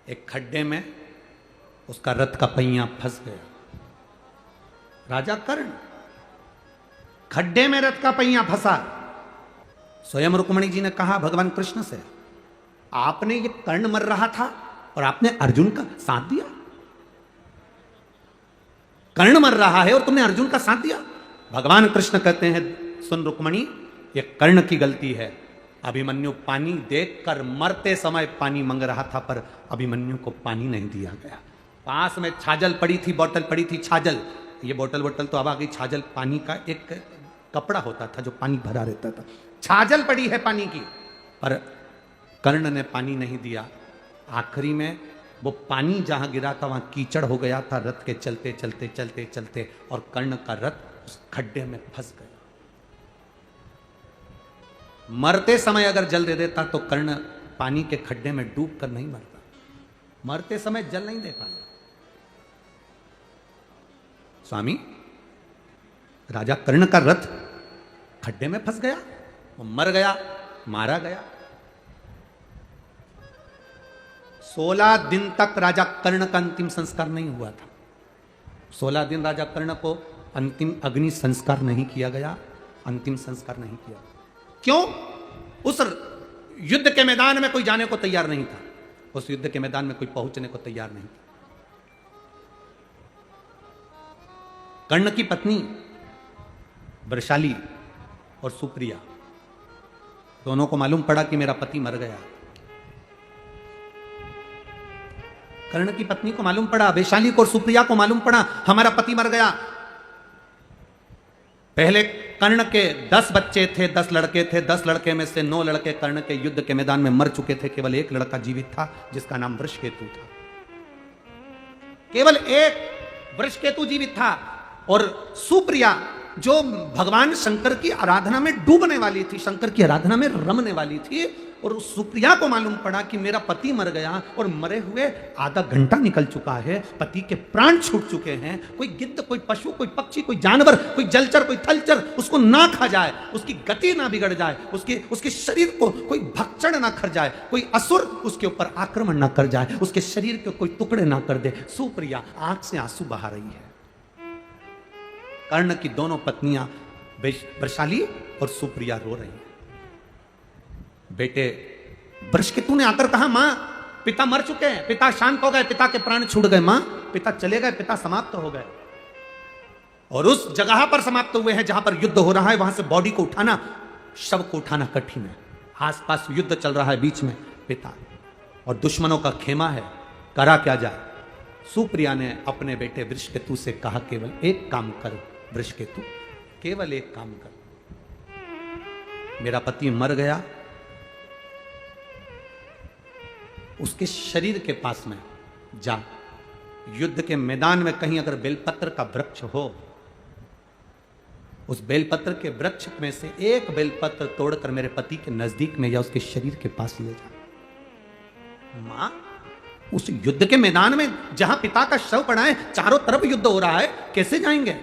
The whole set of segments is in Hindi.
एक खड्डे में उसका रथ का पहिया फंस गया। राजा कर्ण खड्डे में रथ का पहिया फंसा। स्वयं रुक्मणी जी ने कहा भगवान कृष्ण से, आपने ये कर्ण मर रहा था और आपने अर्जुन का साथ दिया। कर्ण मर रहा है और तुमने अर्जुन का साथ दिया। भगवान कृष्ण कहते हैं, सुन रुक्मणी, ये कर्ण की गलती है। अभिमन्यु पानी देखकर मरते समय पानी मांग रहा था, पर अभिमन्यु को पानी नहीं दिया गया। पास में छाजल पड़ी थी, बोतल पड़ी थी, छाजल। ये बोतल तो अब आ गई। छाजल पानी का एक कपड़ा होता था जो पानी भरा रहता था। छाजल पड़ी है पानी की, पर कर्ण ने पानी नहीं दिया। आखिरी में वो पानी जहां गिरा था वहां कीचड़ हो गया था, रथ के चलते चलते चलते चलते, और कर्ण का रथ उस खड्डे में फंस गया। मरते समय अगर जल दे देता तो कर्ण पानी के खड्डे में डूब कर नहीं मरता। मरते समय जल नहीं दे पाया। स्वामी, राजा कर्ण का रथ खड्डे में फंस गया, वो मर गया, मारा गया। 16 दिन तक राजा कर्ण का अंतिम संस्कार नहीं हुआ था। 16 दिन राजा कर्ण को अंतिम अग्नि संस्कार नहीं किया गया, अंतिम संस्कार नहीं किया। क्यों? उस युद्ध के मैदान में कोई जाने को तैयार नहीं था। उस युद्ध के मैदान में कोई पहुंचने को तैयार नहीं था। कर्ण की पत्नी वृषाली और सुप्रिया दोनों को मालूम पड़ा कि मेरा पति मर गया। कर्ण की पत्नी को मालूम पड़ा, वैशाली को और सुप्रिया को मालूम पड़ा हमारा पति मर गया। पहले कर्ण के 10 बच्चे थे, 10 लड़के थे। 10 लड़के में से 9 लड़के कर्ण के युद्ध के मैदान में मर चुके थे। केवल एक लड़का जीवित था जिसका नाम वृषकेतु था। केवल एक वृषकेतु जीवित था। और सुप्रिया जो भगवान शंकर की आराधना में डूबने वाली थी, शंकर की आराधना में रमने वाली थी, और सुप्रिया को मालूम पड़ा कि मेरा पति मर गया और मरे हुए आधा घंटा निकल चुका है, पति के प्राण छूट चुके हैं। कोई गिद्ध, कोई पशु, कोई पक्षी, कोई जानवर, कोई जलचर, कोई थलचर उसको ना खा जाए, उसकी गति ना बिगड़ जाए, उसके शरीर को कोई भक्षण ना कर जाए, कोई असुर उसके ऊपर आक्रमण ना कर जाए, उसके शरीर के कोई टुकड़े ना कर दे। सुप्रिया आंख से आंसू बहा रही है। कर्ण की दोनों पत्नियां वृषाली और सुप्रिया रो रही हैं। बेटे वृषकेतु ने आकर कहा, मां, पिता मर चुके हैं, पिता शांत हो गए, पिता के प्राण छूट गए। मां, पिता चले गए, पिता समाप्त हो गए। और उस जगह पर समाप्त हुए हैं जहां पर युद्ध हो रहा है। वहां से बॉडी को उठाना, शव को उठाना कठिन है। आसपास युद्ध चल रहा है, बीच में पिता और दुश्मनों का खेमा है। करा क्या जाए? सुप्रिया ने अपने बेटे वृषकेतु से कहा, केवल एक काम कर वृषकेतु, केवल एक काम कर। मेरा पति मर गया, उसके शरीर के पास में जा, युद्ध के मैदान में कहीं अगर बेलपत्र का वृक्ष हो, उस बेलपत्र के वृक्ष में से एक बेलपत्र तोड़कर मेरे पति के नजदीक में या उसके शरीर के पास ले जा। मां, उस युद्ध के मैदान में जहां पिता का शव पड़ा है, चारों तरफ युद्ध हो रहा है, कैसे जाएंगे?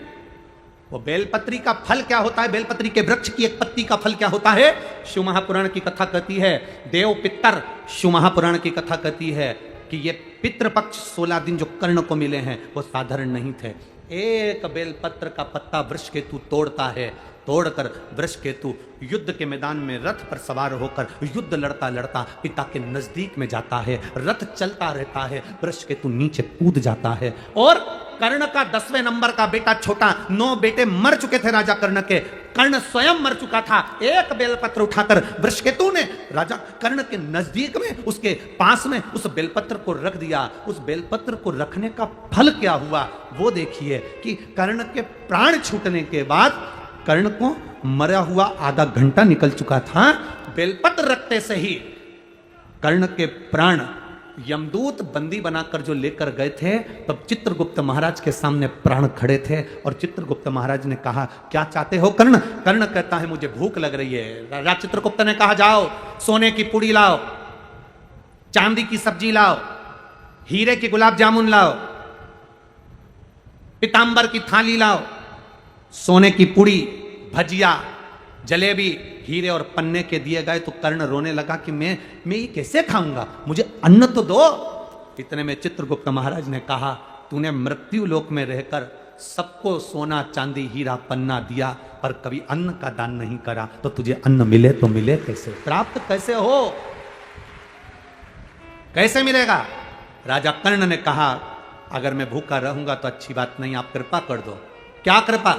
वो बेलपत्री का फल क्या होता है? बेलपत्री के वृक्ष की एक पत्ती का फल क्या होता है? शिव महापुराण की कथा कहती है, देव पितर, शिव महापुराण की कथा कहती है कि ये पितृपक्ष 16 दिन जो कर्ण को मिले हैं वो साधारण नहीं थे। एक बेलपत्र का पत्ता वृषकेतु तोड़ता है। तोड़कर वृषकेतु युद्ध के मैदान में रथ पर सवार होकर युद्ध लड़ता लड़ता पिता के नजदीक में जाता है। रथ चलता रहता है, वृषकेतु नीचे कूद जाता है। और कर्ण का 10वें नंबर का बेटा छोटा, 9 बेटे मर चुके थे राजा कर्ण के। कर्ण स्वयं मर चुका था। एक बेलपत्र उठाकर वृषकेतु ने राजा कर्ण के नजदीक में, उसके पास में उस बेलपत्र को रख दिया। उस बेलपत्र को रखने का फल क्या हुआ वो देखिए कि कर्ण के प्राण छूटने के बाद, कर्ण को मरा हुआ आधा घंटा निकल चुका था, बेलपत्र रखते से ही कर्ण के प्राण यमदूत बंदी बनाकर जो लेकर गए थे, तब चित्रगुप्त महाराज के सामने प्राण खड़े थे। और चित्रगुप्त महाराज ने कहा, क्या चाहते हो कर्ण? कर्ण कहता है, मुझे भूख लग रही है। राजा चित्रगुप्त ने कहा, जाओ सोने की पुड़ी लाओ, चांदी की सब्जी लाओ, हीरे की गुलाब जामुन लाओ, पीतांबर की थाली लाओ, सोने की पुड़ी, भजिया, जलेबी, हीरे और पन्ने के दिए गए। तो कर्ण रोने लगा कि मैं ये कैसे खाऊंगा, मुझे अन्न तो दो। इतने में चित्रगुप्त महाराज ने कहा, तूने मृत्यु लोक में रहकर सबको सोना चांदी हीरा पन्ना दिया, पर कभी अन्न का दान नहीं करा, तो तुझे अन्न मिले तो मिले कैसे, प्राप्त कैसे हो, कैसे मिलेगा? राजा कर्ण ने कहा, अगर मैं भूखा रहूंगा तो अच्छी बात नहीं, आप कृपा कर दो। क्या कृपा?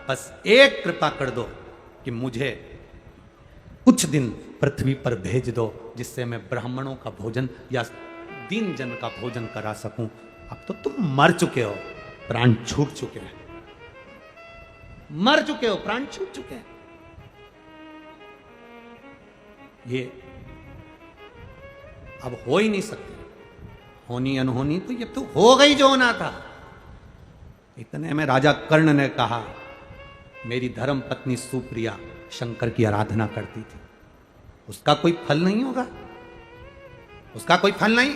बस एक कृपा कर दो कि मुझे कुछ दिन पृथ्वी पर भेज दो, जिससे मैं ब्राह्मणों का भोजन या दीन जन का भोजन करा सकूं। अब तो तुम मर चुके हो, प्राण छूट चुके हैं, मर चुके हो, प्राण छूट चुके हैं। ये अब हो ही नहीं सकती, होनी अनहोनी तो ये तो हो गई जो होना था। इतने में राजा कर्ण ने कहा, मेरी धर्म पत्नी सुप्रिया शंकर की आराधना करती थी, उसका कोई फल नहीं होगा, उसका कोई फल नहीं।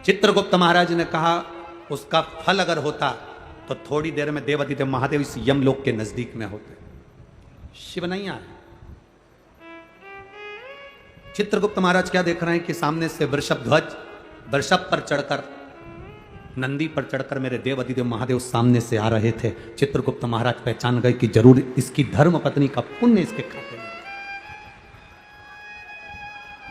चित्रगुप्त महाराज ने कहा, उसका फल अगर होता तो थोड़ी देर में देवादिदेव महादेव इस यमलोक के नजदीक में होते, शिव नहीं आए। चित्रगुप्त महाराज क्या देख रहे हैं कि सामने से वृषभ ध्वज वृषभ पर चढ़कर, नंदी पर चढ़कर मेरे देवादिदेव महादेव सामने से आ रहे थे। चित्रगुप्त महाराज पहचान गए कि जरूर इसकी धर्म पत्नी का पुण्य इसके खाते में,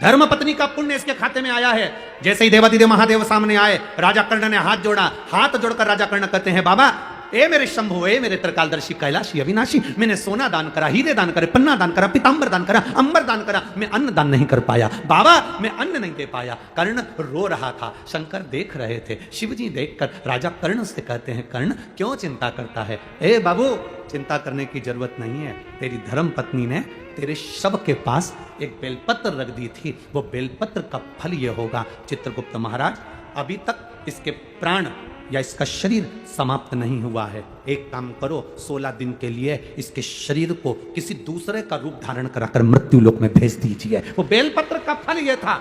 धर्म पत्नी का पुण्य इसके खाते में आया है। जैसे ही देवादिदेव महादेव सामने आए, राजा कर्ण ने हाथ जोड़ा, हाथ जोड़कर राजा कर्ण कहते हैं, बाबा ए मेरे शंभु, ए मेरे त्रिकालदर्शी कैलाशी अविनाशी, मैंने सोना दान करा, हीरे दान करे, पन्ना दान करा, पीतांबर दान करा, अंबर दान करा, मैं अन्न दान नहीं कर पाया। बाबा मैं अन्न नहीं दे पाया। कर्ण रो रहा था, शंकर देख रहे थे। शिवजी देखकर राजा कर्ण से कहते हैं, कर्ण क्यों चिंता करता है? ए बाबू, चिंता करने की जरूरत नहीं है। तेरी धर्म पत्नी ने तेरे शव के पास एक बेलपत्र रख दी थी, वो बेलपत्र का फल ये होगा। चित्रगुप्त महाराज, अभी तक इसके प्राण या इसका शरीर समाप्त नहीं हुआ है। एक काम करो, 16 दिन के लिए इसके शरीर को किसी दूसरे का रूप धारण कराकर मृत्यु लोक में भेज दीजिए। वो बेलपत्र का फल यह था,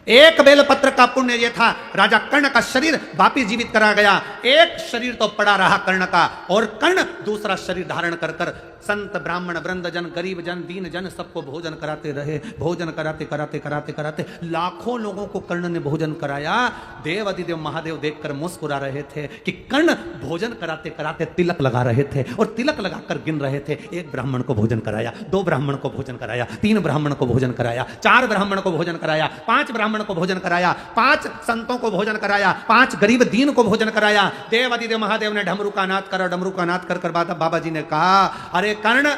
एक बेलपत्र का पुण्य यह था। राजा कर्ण का शरीर वापिस जीवित करा गया। एक शरीर तो पड़ा रहा कर्ण का, और कर्ण दूसरा शरीर धारण कर कर संत ब्राह्मण वृंद जन, गरीब जन, दीन जन सबको भोजन कराते रहे। भोजन कराते कराते कराते कराते लाखों लोगों को कर्ण ने भोजन कराया। देव अधिदेव महादेव देखकर मुस्कुरा रहे थे कि कर्ण भोजन कराते कराते तिलक लगा रहे थे, और तिलक लगाकर गिन रहे थे। एक ब्राह्मण को भोजन कराया, 2 ब्राह्मण को भोजन कराया, 3 ब्राह्मण को भोजन कराया, 4 ब्राह्मण को भोजन कराया, 5 ब्राह्मण को भोजन कराया, 5 संतों को भोजन कराया, 5 गरीब दीन को भोजन कराया। देव अधिदेव महादेव ने डमरू का नाद करा, डमरू का नाद कर बाबा जी ने कहा, अरे कर्ण,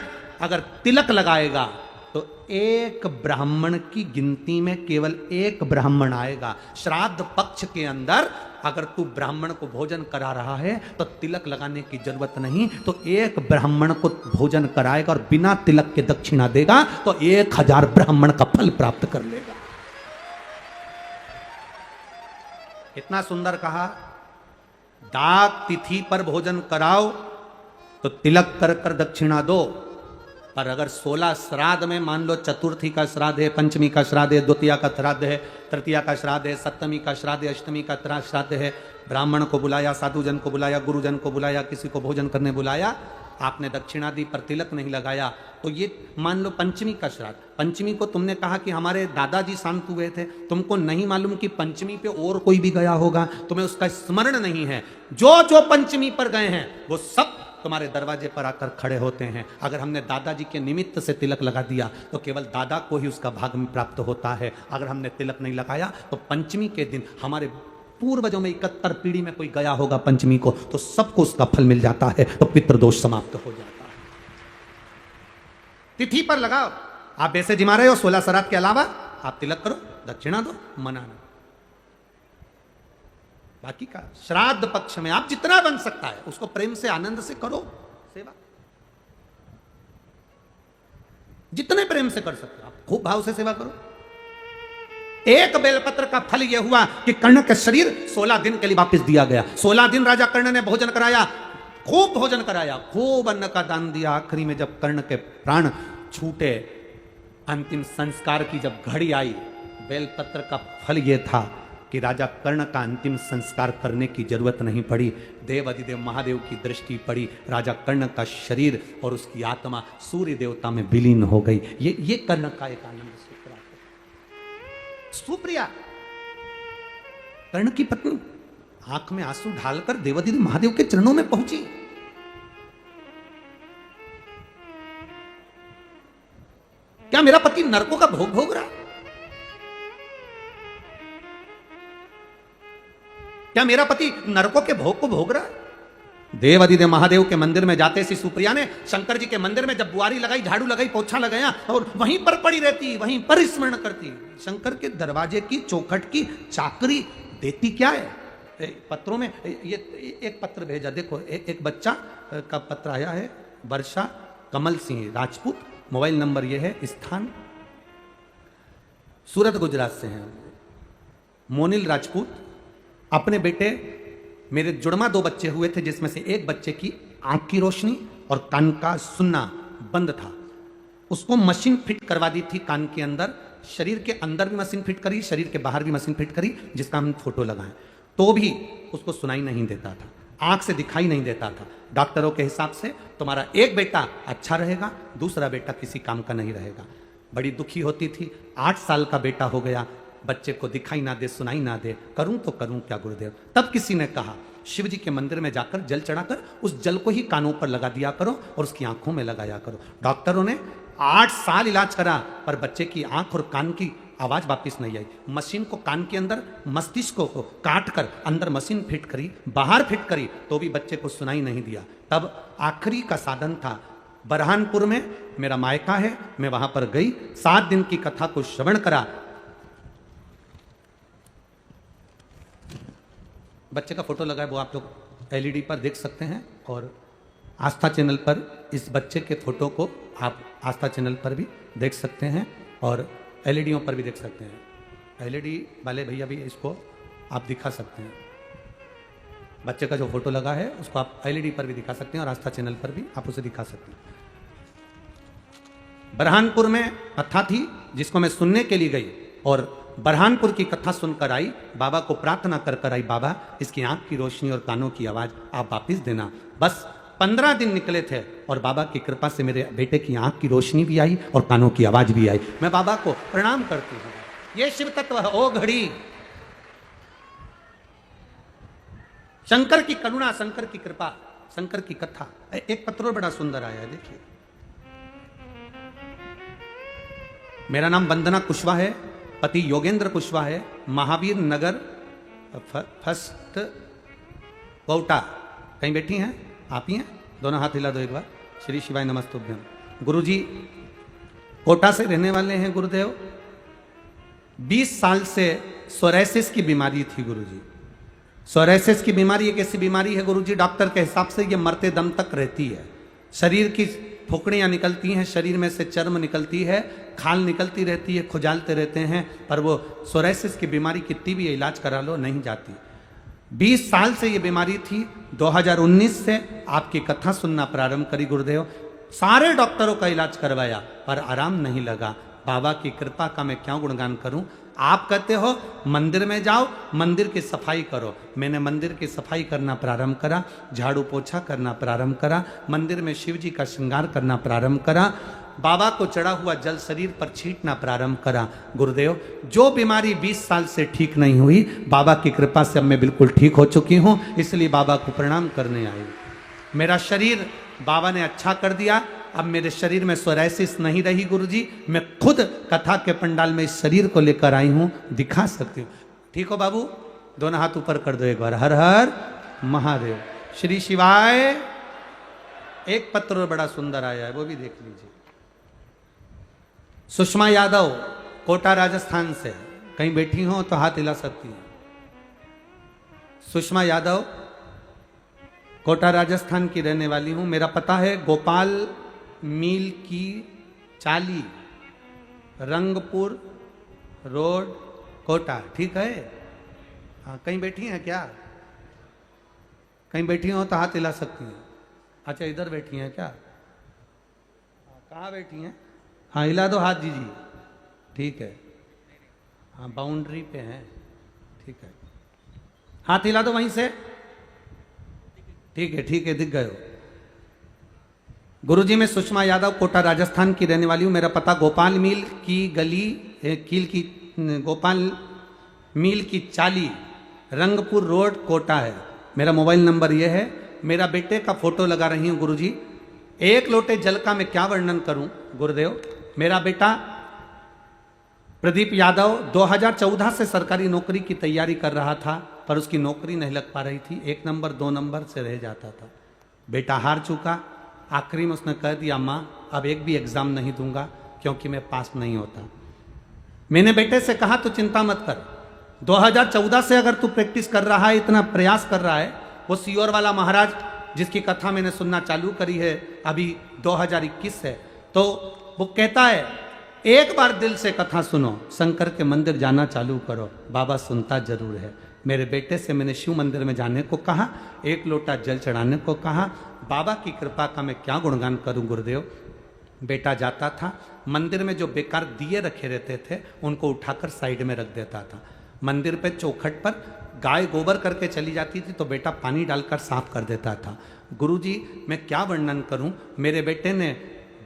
अगर तिलक लगाएगा तो एक ब्राह्मण की गिनती में केवल एक ब्राह्मण आएगा। श्राद्ध पक्ष के अंदर अगर तू ब्राह्मण को भोजन करा रहा है तो तिलक लगाने की जरूरत नहीं, तो एक ब्राह्मण को भोजन कराएगा और बिना तिलक के दक्षिणा देगा तो 1000 ब्राह्मण का फल प्राप्त कर लेगा। इतना सुंदर कहा। डाक तिथि पर भोजन कराओ तो तिलक कर कर दक्षिणा दो, पर अगर 16 श्राद्ध में, मान लो चतुर्थी का श्राद्ध है, पंचमी का श्राद्ध है, द्वितीया का श्राद्ध है, तृतीया का श्राद्ध है, सप्तमी का श्राद्ध है, अष्टमी का श्राद्ध है, ब्राह्मण को बुलाया, साधुजन को बुलाया, गुरुजन को बुलाया, किसी को भोजन करने बुलाया, आपने दक्षिणा दी पर तिलक नहीं लगाया, तो ये मान लो पंचमी का श्राद्ध। पंचमी को तुमने कहा कि हमारे दादाजी शांत हुए थे, तुमको नहीं मालूम कि पंचमी पे और कोई भी गया होगा, तुम्हें उसका स्मरण नहीं है। जो जो पंचमी पर गए हैं वो सब तुम्हारे दरवाजे पर आकर खड़े होते हैं। अगर हमने दादाजी के निमित्त से तिलक लगा दिया तो केवल दादा को ही उसका भाग में प्राप्त होता है। अगर हमने तिलक नहीं लगाया तो पंचमी के दिन हमारे पूर्वजों में 71 पीढ़ी में कोई गया होगा पंचमी को, तो सबको उसका फल मिल जाता है, तो पितृदोष समाप्त हो जाता है। तिथि पर लगाओ। आप वैसे जिमा रहे हो 16 श्राद्ध के अलावा आप तिलक करो, दक्षिणा दो, मना नहीं। बाकी का श्राद्ध पक्ष में आप जितना बन सकता है उसको प्रेम से आनंद से करो सेवा, जितने प्रेम से कर सकते हो आप खूब भाव से सेवा करो। एक बेलपत्र का फल यह हुआ कि कर्ण का शरीर 16 दिन के लिए वापस दिया गया। 16 दिन राजा कर्ण ने भोजन कराया, खूब भोजन कराया, खूब अन्न का दान दिया। आखिरी में जब कर्ण के प्राण छूटे, अंतिम संस्कार की जब घड़ी आई, बेलपत्र का फल यह था कि राजा कर्ण का अंतिम संस्कार करने की जरूरत नहीं पड़ी। देव अधिदेव महादेव की दृष्टि पड़ी, राजा कर्ण का शरीर और उसकी आत्मा सूर्य देवता में विलीन हो गई। ये कर्ण का एक आनंद सूत्र। सुप्रिया कर्ण की पत्नी आंख में आंसू ढालकर देवादिदेव महादेव के चरणों में पहुंची। क्या मेरा पति नरकों का भोग भोग रहा? क्या मेरा पति नरकों के भोग को भोग रहा है? देवादिदेव महादेव के मंदिर में जाते सी सुप्रिया ने शंकर जी के मंदिर में जब बुआरी लगाई, झाड़ू लगाई, पोछा लगाया और वहीं पर पड़ी रहती, वहीं पर स्मरण करती। शंकर के दरवाजे की चौखट की चाकरी देती क्या है? पत्रों में ये एक पत्र भेजा, देखो एक बच्चा का पत्र आया है। वर्षा कमल सिंह राजपूत, मोबाइल नंबर ये है, स्थान सूरत गुजरात से हैं। मोनिल राजपूत अपने बेटे, मेरे जुड़मा 2 बच्चे हुए थे जिसमें से एक बच्चे की आंख की रोशनी और कान का सुनना बंद था। उसको मशीन फिट करवा दी थी कान के अंदर, शरीर के अंदर भी मशीन फिट करी, शरीर के बाहर भी मशीन फिट करी, जिसका हम फोटो लगाएं, तो भी उसको सुनाई नहीं देता था, आंख से दिखाई नहीं देता था। डॉक्टरों के हिसाब से तुम्हारा एक बेटा अच्छा रहेगा, दूसरा बेटा किसी काम का नहीं रहेगा। बड़ी दुखी होती थी। 8 साल का बेटा हो गया, बच्चे को दिखाई ना दे, सुनाई ना दे, करूं तो करूं क्या गुरुदेव? तब किसी ने कहा शिव जी के मंदिर में जाकर जल चढ़ाकर उस जल को ही कानों पर लगा दिया करो और उसकी आंखों में लगाया करो। डॉक्टरों ने 8 साल इलाज करा पर बच्चे की आंख और कान की आवाज वापस नहीं आई। मशीन को कान के अंदर, मस्तिष्क को काट कर अंदर मशीन फिट करी, बाहर फिट करी, तो भी बच्चे को सुनाई नहीं दिया। तब आखिरी का साधन था बरहानपुर में मेरा मायका है, मैं वहां पर गई, 7 दिन की कथा को श्रवण करा। बच्चे का फोटो लगा है, वो आप लोग एलईडी पर देख सकते हैं और आस्था चैनल पर इस बच्चे के फोटो को आप आस्था चैनल पर भी देख सकते हैं और एलईडीओं पर भी देख सकते हैं। एलईडी वाले भैया भी इसको आप दिखा सकते हैं। बच्चे का जो फोटो लगा है उसको आप एलईडी पर भी दिखा सकते हैं और आस्था चैनल पर भी आप उसे दिखा सकते हैं। बरहानपुर में कथा थी जिसको मैं सुनने के लिए गई और बरहानपुर की कथा सुनकर आई, बाबा को प्रार्थना कर कर आई, बाबा इसकी आंख की रोशनी और कानों की आवाज आप वापिस देना। बस 15 दिन निकले थे और बाबा की कृपा से मेरे बेटे की आंख की रोशनी भी आई और कानों की आवाज भी आई। मैं बाबा को प्रणाम करती हूँ। ये शिव तत्व है। ओ घड़ी शंकर की करुणा, शंकर की कृपा, शंकर की कथा। एक पत्र बड़ा सुंदर आया है, देखिए। मेरा नाम वंदना कुशवाहा है, पति योगेंद्र कुशवाहा है, महावीर नगर फर्स्ट कोटा। कहीं बैठी हैं आप ही हैं? दोनों हाथ हिला दो एक बार। श्री शिवाय नमस्तुभ्यम। गुरुजी कोटा से रहने वाले हैं गुरुदेव। 20 साल से सोराइसिस की बीमारी थी गुरुजी। सोराइसिस की बीमारी एक ऐसी बीमारी है गुरुजी, डॉक्टर के हिसाब से ये मरते दम तक रहती है। शरीर की फुकड़ियाँ निकलती हैं, शरीर में से चर्म निकलती है, खाल निकलती रहती है, खुजालते रहते हैं, पर वो सोराइसिस की बीमारी कितनी भी इलाज करा लो नहीं जाती। 20 साल से ये बीमारी थी। 2019 से आपकी कथा सुनना प्रारंभ करी गुरुदेव। सारे डॉक्टरों का इलाज करवाया पर आराम नहीं लगा। बाबा की कृपा का मैं क्यों गुणगान करूं। आप कहते हो मंदिर में जाओ, मंदिर की सफाई करो। मैंने मंदिर की सफाई करना प्रारंभ करा, झाड़ू पोछा करना प्रारंभ करा, मंदिर में शिव जी का श्रृंगार करना प्रारंभ करा, बाबा को चढ़ा हुआ जल शरीर पर छींटना प्रारंभ करा। गुरुदेव जो बीमारी 20 साल से ठीक नहीं हुई, बाबा की कृपा से अब मैं बिल्कुल ठीक हो चुकी हूँ, इसलिए बाबा को प्रणाम करने आई। मेरा शरीर बाबा ने अच्छा कर दिया। अब मेरे शरीर में सोराइसिस नहीं रही गुरुजी। मैं खुद कथा के पंडाल में इस शरीर को लेकर आई हूं, दिखा सकती हूँ। ठीक हो बाबू? दोनों हाथ ऊपर कर दो एक बार। हर हर महादेव। श्री शिवाय। एक पत्र बड़ा सुंदर आया है, वो भी देख लीजिए। सुषमा यादव कोटा राजस्थान से, कहीं बैठी हो तो हाथ हिला सकती हैं। सुषमा यादव कोटा राजस्थान की रहने वाली हूं। मेरा पता है गोपाल मील की चाली, रंगपुर रोड, कोटा। ठीक है? हाँ, कहीं बैठी हैं क्या? कहीं बैठी हो तो हाथ हिला सकती हैं। अच्छा, इधर बैठी हैं क्या? कहाँ बैठी हैं? हाँ, हिला दो हाथ जी। ठीक है, हाँ बाउंड्री पे हैं। ठीक है, हाथ हिला दो वहीं से। ठीक है, दिख गए हो। गुरुजी मैं सुषमा यादव कोटा राजस्थान की रहने वाली हूँ। मेरा पता गोपाल मील की गली, गोपाल मील की चाली, रंगपुर रोड कोटा है। मेरा मोबाइल नंबर ये है। मेरा बेटे का फोटो लगा रही हूं गुरुजी। एक लोटे जल का मैं क्या वर्णन करूं गुरुदेव। मेरा बेटा प्रदीप यादव 2014 से सरकारी नौकरी की तैयारी कर रहा था, पर उसकी नौकरी नहीं लग पा रही थी। 1 नंबर 2 नंबर से रह जाता था। बेटा हार चुका। आखिरी में उसने कह दिया, माँ अब एक भी एग्जाम नहीं दूंगा क्योंकि मैं पास नहीं होता। मैंने बेटे से कहा तो चिंता मत कर, 2014 से अगर तू प्रैक्टिस कर रहा है, इतना प्रयास कर रहा है, वो सीओर वाला महाराज जिसकी कथा मैंने सुनना चालू करी है अभी 2021 है, तो वो कहता है एक बार दिल से कथा सुनो, शंकर के मंदिर जाना चालू करो, बाबा सुनता जरूर है। मेरे बेटे से मैंने शिव मंदिर में जाने को कहा, 1 लोटा जल चढ़ाने को कहा। बाबा की कृपा का मैं क्या गुणगान करूं गुरुदेव। बेटा जाता था, मंदिर में जो बेकार दिए रखे रहते थे उनको उठाकर साइड में रख देता था। मंदिर पे चौखट पर गाय गोबर करके चली जाती थी तो बेटा पानी डालकर साफ कर देता था। गुरुजी मैं क्या वर्णन करूं। मेरे बेटे ने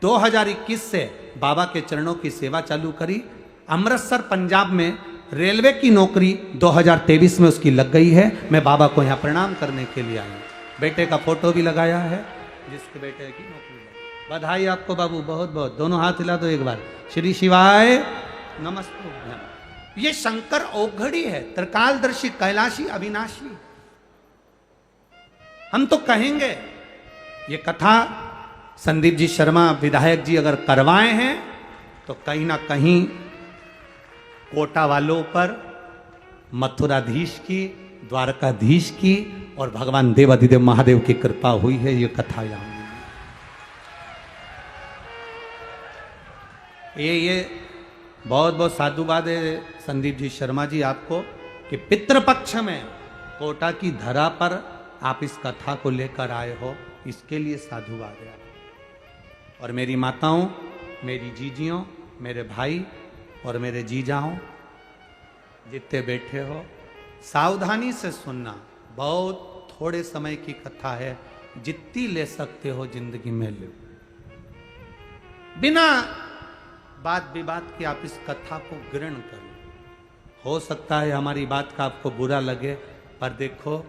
2021 से बाबा के चरणों की सेवा चालू करी। अमृतसर पंजाब में रेलवे की नौकरी 2023 में उसकी लग गई है। मैं बाबा को यहाँ प्रणाम करने के लिए आया। बेटे का फोटो भी लगाया है जिसके बेटे की नौकरी लगी। बधाई आपको बाबू, बहुत बहुत। दोनों हाथ हिला दो एक बार। श्री शिवाय नमस्ते। ये शंकर औघड़ी है, त्रिकालदर्शी, कैलाशी, अविनाशी। हम तो कहेंगे ये कथा संदीप जी शर्मा विधायक जी अगर करवाए हैं तो कहीं ना कहीं कोटा वालों पर मथुराधीश की, द्वारकाधीश की और भगवान देवाधिदेव महादेव की कृपा हुई है। ये कथा यहां ये बहुत बहुत साधुवाद है संदीप जी शर्मा जी आपको कि पितृपक्ष में कोटा की धरा पर आप इस कथा को लेकर आए हो, इसके लिए साधुवाद है। और मेरी माताओं, मेरी जीजियों, मेरे भाई और मेरे जीजाओं जितने बैठे हो, सावधानी से सुनना। बहुत थोड़े समय की कथा है, जितनी ले सकते हो जिंदगी में लो। बिना बात विवाद के आप इस कथा को ग्रहण करो। हो सकता है हमारी बात का आपको बुरा लगे, पर देखो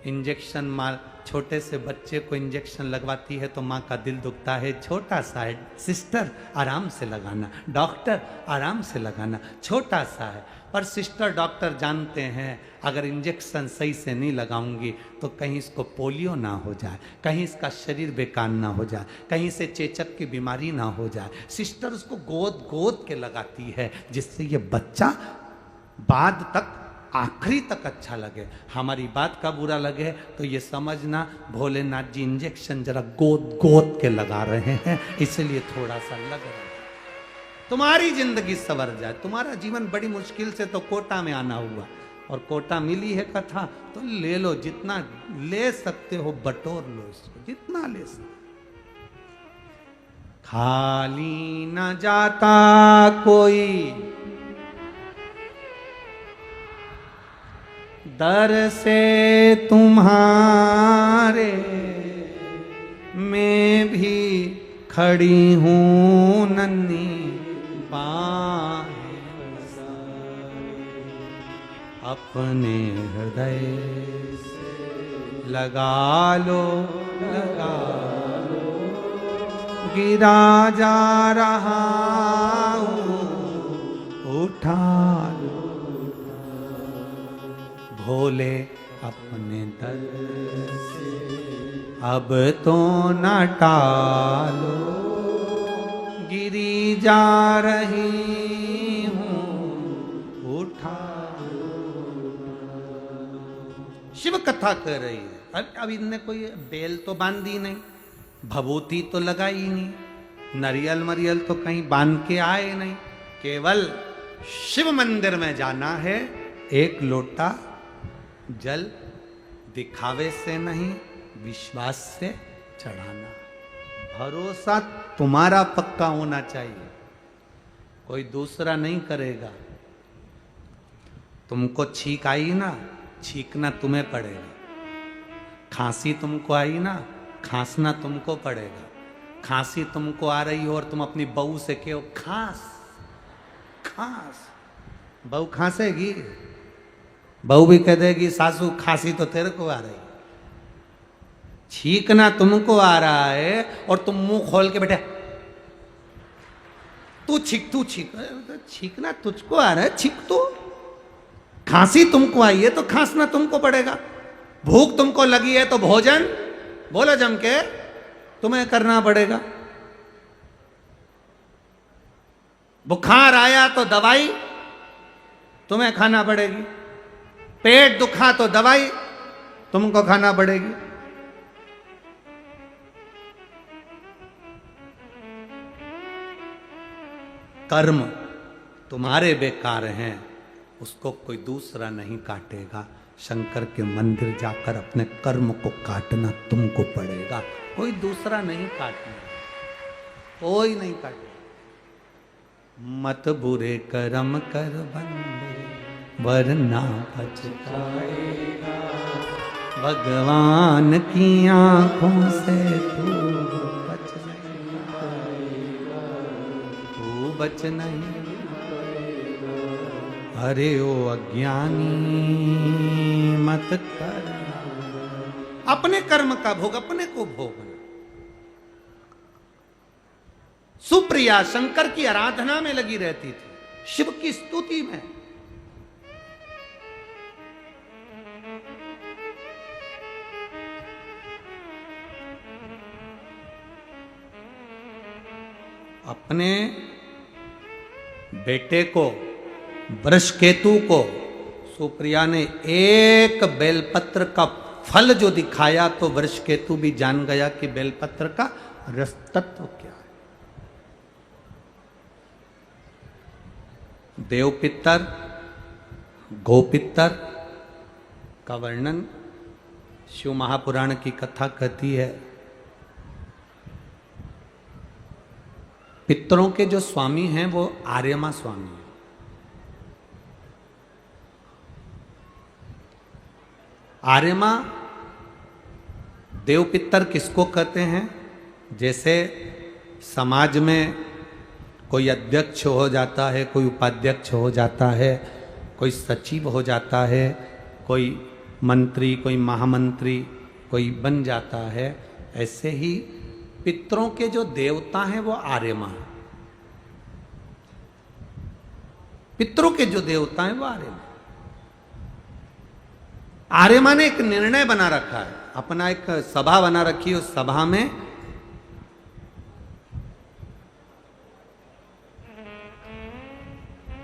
इंजेक्शन मार, छोटे से बच्चे को इंजेक्शन लगवाती है तो माँ का दिल दुखता है। छोटा सा है, सिस्टर आराम से लगाना, डॉक्टर आराम से लगाना, छोटा सा है। पर सिस्टर डॉक्टर जानते हैं अगर इंजेक्शन सही से नहीं लगाऊंगी तो कहीं इसको पोलियो ना हो जाए, कहीं इसका शरीर बेकार ना हो जाए, कहीं से चेचक की बीमारी ना हो जाए। सिस्टर उसको गोद गोद के लगाती है जिससे ये बच्चा बाद तक, आखिरी तक अच्छा लगे। हमारी बात का बुरा लगे तो ये समझना भोलेनाथ जी इंजेक्शन जरा गोद गोद के लगा रहे हैं, इसलिए थोड़ा सा लग रहा है। तुम्हारी जिंदगी संवर जाए। तुम्हारा जीवन बड़ी मुश्किल से तो कोटा में आना हुआ, और कोटा मिली है कथा तो ले लो, जितना ले सकते हो बटोर लो इसको, जितना ले सकते। खाली न जाता कोई दर से तुम्हारे, मैं भी खड़ी हूँ नन्ही बाहें अपने हृदय से लगा लो, लगा लो। गिरा जा रहा हूँ, उठा लो भोले अपने दर से, अब तो न टालो। गिरी जा रही हूँ, उठा लो। शिव कथा कर रही है। अब इनने कोई बेल तो बांधी नहीं, भभूति तो लगाई नहीं, नरियल मरियल तो कहीं बांध के आए नहीं। केवल शिव मंदिर में जाना है, 1 लोटा जल दिखावे से नहीं विश्वास से चढ़ाना। भरोसा तुम्हारा पक्का होना चाहिए, कोई दूसरा नहीं करेगा। तुमको छींक आई ना, छींकना तुम्हें पड़ेगा। खांसी तुमको आई ना, खांसना तुमको पड़ेगा। खांसी तुमको आ रही हो और तुम अपनी बहू से कहो खांस खांस, बहू खांसेगी? बहू भी कह देगी सासू खांसी तो तेरे को आ रही, छींकना तुमको आ रहा है और तुम मुंह खोल के बैठे तू छींक छींकना तुझको आ रहा है, छींक तो। खांसी तुमको आई है तो खांसना तुमको पड़ेगा, भूख तुमको लगी है तो भोजन बोलो जम के तुम्हें करना पड़ेगा, बुखार आया तो दवाई तुम्हें खाना पड़ेगी, पेट दुखा तो दवाई तुमको खाना पड़ेगी। कर्म तुम्हारे बेकार हैं, उसको कोई दूसरा नहीं काटेगा। शंकर के मंदिर जाकर अपने कर्म को काटना तुमको पड़ेगा, कोई दूसरा नहीं काटना, कोई नहीं काटेगा। मत बुरे कर्म कर बंदे वरना पछताएगा, भगवान की आंखों से तू बच नहीं पाएगा, तू बच नहीं। अरे ओ अज्ञानी मत कर, अपने कर्म का भोग अपने को भोगना। सुप्रिया शंकर की आराधना में लगी रहती थी, शिव की स्तुति में। अपने बेटे को वृषकेतु को सुप्रिया ने एक बेलपत्र का फल जो दिखाया तो वृषकेतु भी जान गया कि बेलपत्र का रस तत्व क्या है। देवपितर गोपितर का वर्णन शिव महापुराण की कथा कहती है। पितरों के जो स्वामी हैं वो आर्यमा स्वामी हैं। आर्यमा देव पितर किसको कहते हैं? जैसे समाज में कोई अध्यक्ष हो जाता है, कोई उपाध्यक्ष हो जाता है, कोई सचिव हो जाता है, कोई मंत्री, कोई महामंत्री कोई बन जाता है, ऐसे ही पितरों के जो देवता हैं वो आर्यमा हैं। पितरों के जो देवता हैं वो आर्यमा। आर्यमा ने एक निर्णय बना रखा है, अपना एक सभा बना रखी है। उस सभा में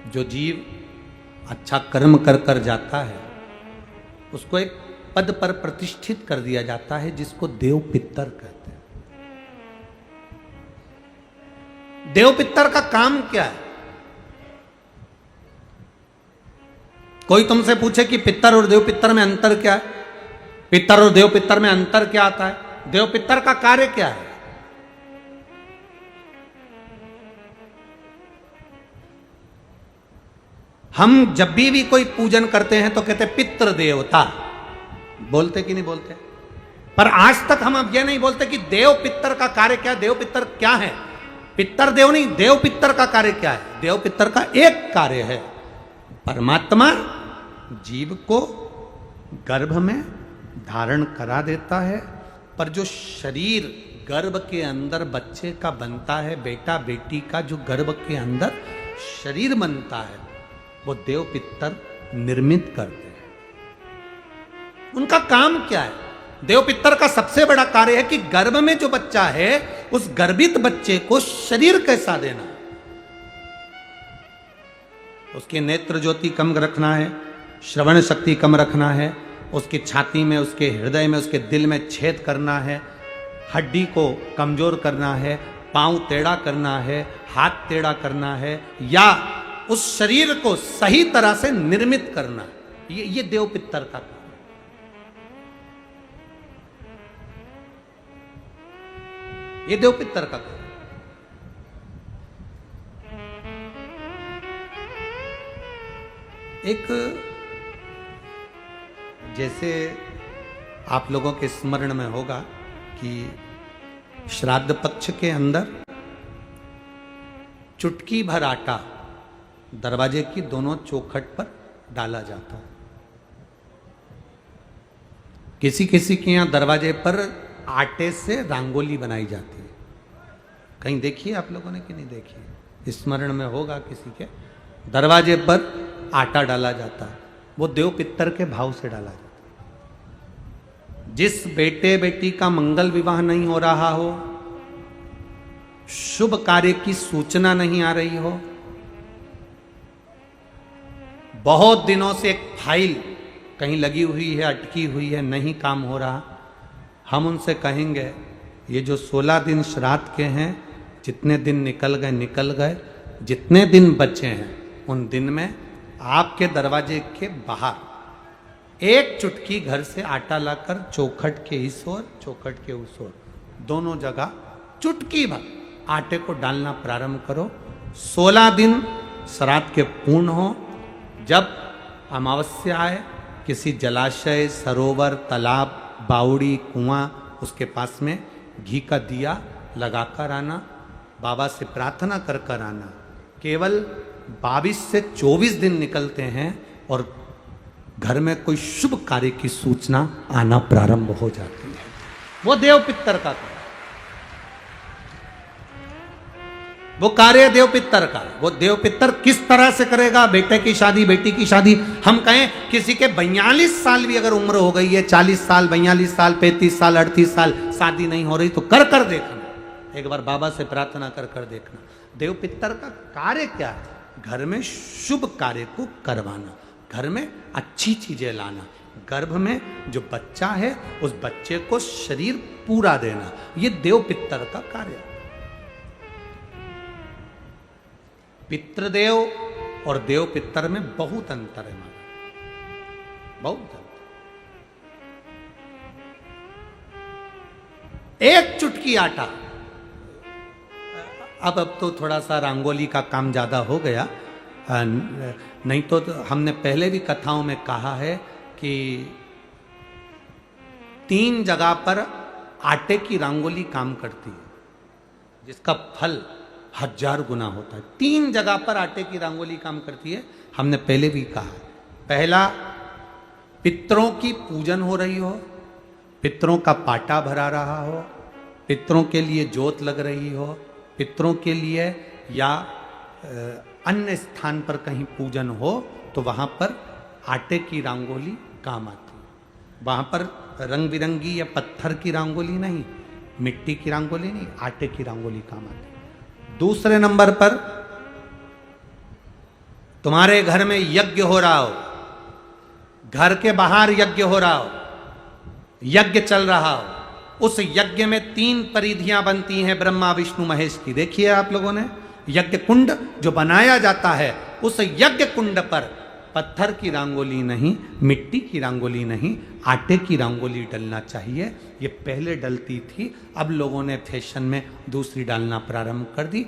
जो जीव अच्छा कर्म कर कर जाता है उसको एक पद पर प्रतिष्ठित कर दिया जाता है, जिसको देव पितर कहते हैं। देव पितर का काम क्या है? कोई तुमसे पूछे कि पितर और देव पितर में अंतर क्या है, पितर और देव पितर में अंतर क्या आता है, देव पितर का कार्य क्या है? हम जब भी कोई पूजन करते हैं तो कहते पितृ देवता, बोलते कि नहीं बोलते? पर आज तक हम अब यह नहीं बोलते कि देव पितर का कार्य क्या है, देव पितर क्या है। पितर देव नहीं, देव पितर का कार्य क्या है? देव पितर का एक कार्य है, परमात्मा जीव को गर्भ में धारण करा देता है, पर जो शरीर गर्भ के अंदर बच्चे का बनता है, बेटा बेटी का जो गर्भ के अंदर शरीर बनता है, वो देव पितर निर्मित करते हैं। उनका काम क्या है? देव पितर का सबसे बड़ा कार्य है कि गर्भ में जो बच्चा है उस गर्भित बच्चे को शरीर कैसा देना, उसकी नेत्र ज्योति कम रखना है, श्रवण शक्ति कम रखना है, उसकी छाती में, उसके हृदय में, उसके दिल में छेद करना है, हड्डी को कमजोर करना है, पांव टेढ़ा करना है, हाथ टेढ़ा करना है, या उस शरीर को सही तरह से निर्मित करना। ये देव पितर का काम। ये देव पितर का काम। एक जैसे आप लोगों के स्मरण में होगा कि श्राद्ध पक्ष के अंदर चुटकी भर आटा दरवाजे की दोनों चौखट पर डाला जाता है। किसी किसी के यहाँ दरवाजे पर आटे से रंगोली बनाई जाती है। कहीं देखिए आप लोगों ने कि नहीं देखी? स्मरण में होगा किसी के, दरवाजे पर आटा डाला जाता है, वो देव पितर के भाव से डाला जाता है। जिस बेटे बेटी का मंगल विवाह नहीं हो रहा हो, शुभ कार्य की सूचना नहीं आ रही हो, बहुत दिनों से एक फाइल कहीं लगी हुई है, अटकी हुई है, नहीं काम हो रहा, हम उनसे कहेंगे ये जो 16 दिन श्राद्ध के हैं, जितने दिन निकल गए, जितने दिन बचे हैं उन दिन में आपके दरवाजे के बाहर एक चुटकी घर से आटा लाकर चौखट के इस ओर चौखट के उस ओर दोनों जगह चुटकी भर आटे को डालना प्रारंभ करो। 16 दिन श्राद्ध के पूर्ण हो। जब अमावस्या आए, किसी जलाशय, सरोवर, तालाब, बावड़ी, कुआं, उसके पास में घी का दिया लगाकर आना, बाबा से प्रार्थना कर कर आना। केवल 22 से 24 दिन निकलते हैं और घर में कोई शुभ कार्य की सूचना आना प्रारंभ हो जाती है। वो देव पितर का कार्य, वो कार्य देव पितर का। वो देव पितर किस तरह से करेगा? बेटे की शादी, बेटी की शादी, हम कहें किसी के 42 साल भी अगर उम्र हो गई है, 40 साल, 42 साल, 35 साल, 38 साल, शादी नहीं हो रही, तो कर कर देखना, एक बार बाबा से प्रार्थना कर कर देखना। देव पितर का कार्य क्या है? घर में शुभ कार्य को करवाना, घर में अच्छी चीजें लाना, गर्भ में जो बच्चा है उस बच्चे को शरीर पूरा देना, ये देव पितर का कार्य है। पितृदेव और देव पितर में बहुत अंतर है, बहुत अंतर। एक चुटकी आटा, अब तो थोड़ा सा रंगोली का काम ज़्यादा हो गया, नहीं तो हमने पहले भी कथाओं में कहा है कि 3 जगह पर आटे की रंगोली काम करती है, जिसका फल 1000 गुना होता है। 3 जगह पर आटे की रंगोली काम करती है, हमने पहले भी कहा। पहला, पितरों की पूजन हो रही हो, पितरों का पाटा भरा रहा हो, पितरों के लिए जोत लग रही हो, पितरों के लिए या अन्य स्थान पर कहीं पूजन हो, तो वहाँ पर आटे की रंगोली काम आती है। वहाँ पर रंग बिरंगी या पत्थर की रंगोली नहीं, मिट्टी की रंगोली नहीं, आटे की रंगोली काम आती है। दूसरे नंबर पर, तुम्हारे घर में यज्ञ हो रहा हो, घर के बाहर यज्ञ हो रहा हो, यज्ञ चल रहा हो, उस यज्ञ में 3 परिधियां बनती हैं ब्रह्मा विष्णु महेश की। देखिए आप लोगों ने, यज्ञ कुंड जो बनाया जाता है, उस यज्ञ कुंड पर पत्थर की रंगोली नहीं, मिट्टी की रंगोली नहीं, आटे की रंगोली डलना चाहिए। ये पहले डलती थी, अब लोगों ने फैशन में दूसरी डालना प्रारंभ कर दी।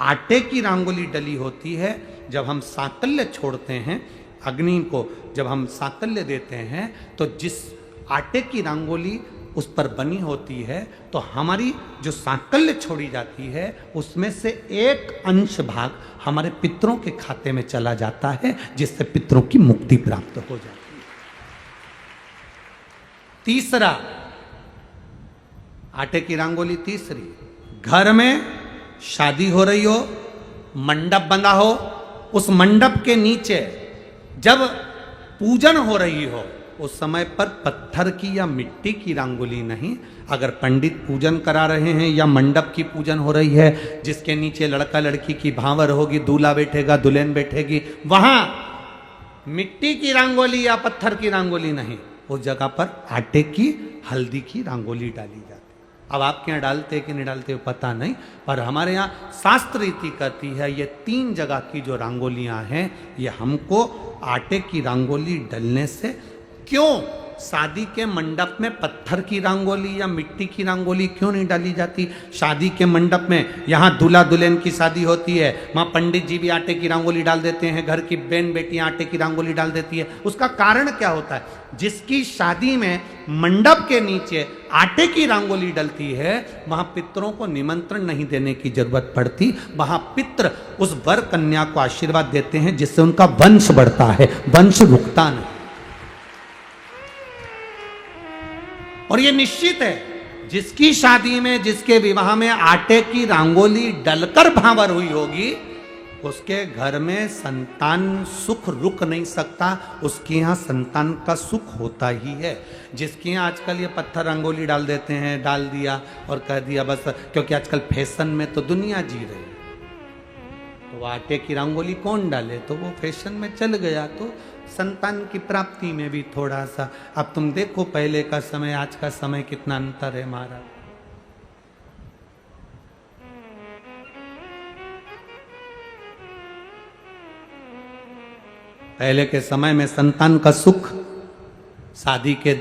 आटे की रंगोली डली होती है जब हम साकल्य छोड़ते हैं, अग्नि को जब हम साकल्य देते हैं, तो जिस आटे की रंगोली उस पर बनी होती है, तो हमारी जो साकल्य छोड़ी जाती है, उसमें से एक अंश भाग हमारे पितरों के खाते में चला जाता है, जिससे पितरों की मुक्ति प्राप्त हो जाती है। तीसरा, आटे की रंगोली तीसरी, घर में शादी हो रही हो, मंडप बंधा हो, उस मंडप के नीचे जब पूजन हो रही हो, उस समय पर पत्थर की या मिट्टी की रंगोली नहीं। अगर पंडित पूजन करा रहे हैं या मंडप की पूजन हो रही है, जिसके नीचे लड़का लड़की की भांवर होगी, दूल्हा बैठेगा, दुल्हन बैठेगी, वहां मिट्टी की रंगोली या पत्थर की रंगोली नहीं, उस जगह पर आटे की, हल्दी की रंगोली डाली जाती है। अब आपके यहाँ डालते कि नहीं डालते पता नहीं, पर हमारे यहाँ शास्त्र रीति कहती है ये 3 जगह की जो रंगोलियां हैं, ये हमको आटे की रंगोली डलने से। क्यों शादी के मंडप में पत्थर की रंगोली या मिट्टी की रंगोली क्यों नहीं डाली जाती? शादी के मंडप में, यहाँ दूल्हा दुल्हन की शादी होती है, वहाँ पंडित जी भी आटे की रंगोली डाल देते हैं, घर की बहन बेटियां आटे की रंगोली डाल देती है। उसका कारण क्या होता है? जिसकी शादी में मंडप के नीचे आटे की रंगोली डलती है, वहां पितरों को निमंत्रण नहीं देने की जरूरत पड़ती, वहां पितर उस वर कन्या को आशीर्वाद देते हैं, जिससे उनका वंश बढ़ता है, वंश रुकता नहीं। और ये निश्चित है, जिसकी शादी में, जिसके विवाह में आटे की रंगोली डलकर भांवर हुई होगी, उसके घर में संतान सुख रुक नहीं सकता, उसके यहाँ संतान का सुख होता ही है। जिसके यहाँ आजकल ये पत्थर रंगोली डाल देते हैं, डाल दिया और कह दिया बस, क्योंकि आजकल फैशन में तो दुनिया जी रही है, तो वो आटे की रंगोली कौन डाले, तो वो फैशन में चल गया, तो संतान की प्राप्ति में भी थोड़ा सा, अब तुम देखो पहले का समय आज का समय कितना अंतर है महाराज। पहले के समय में संतान का सुख शादी के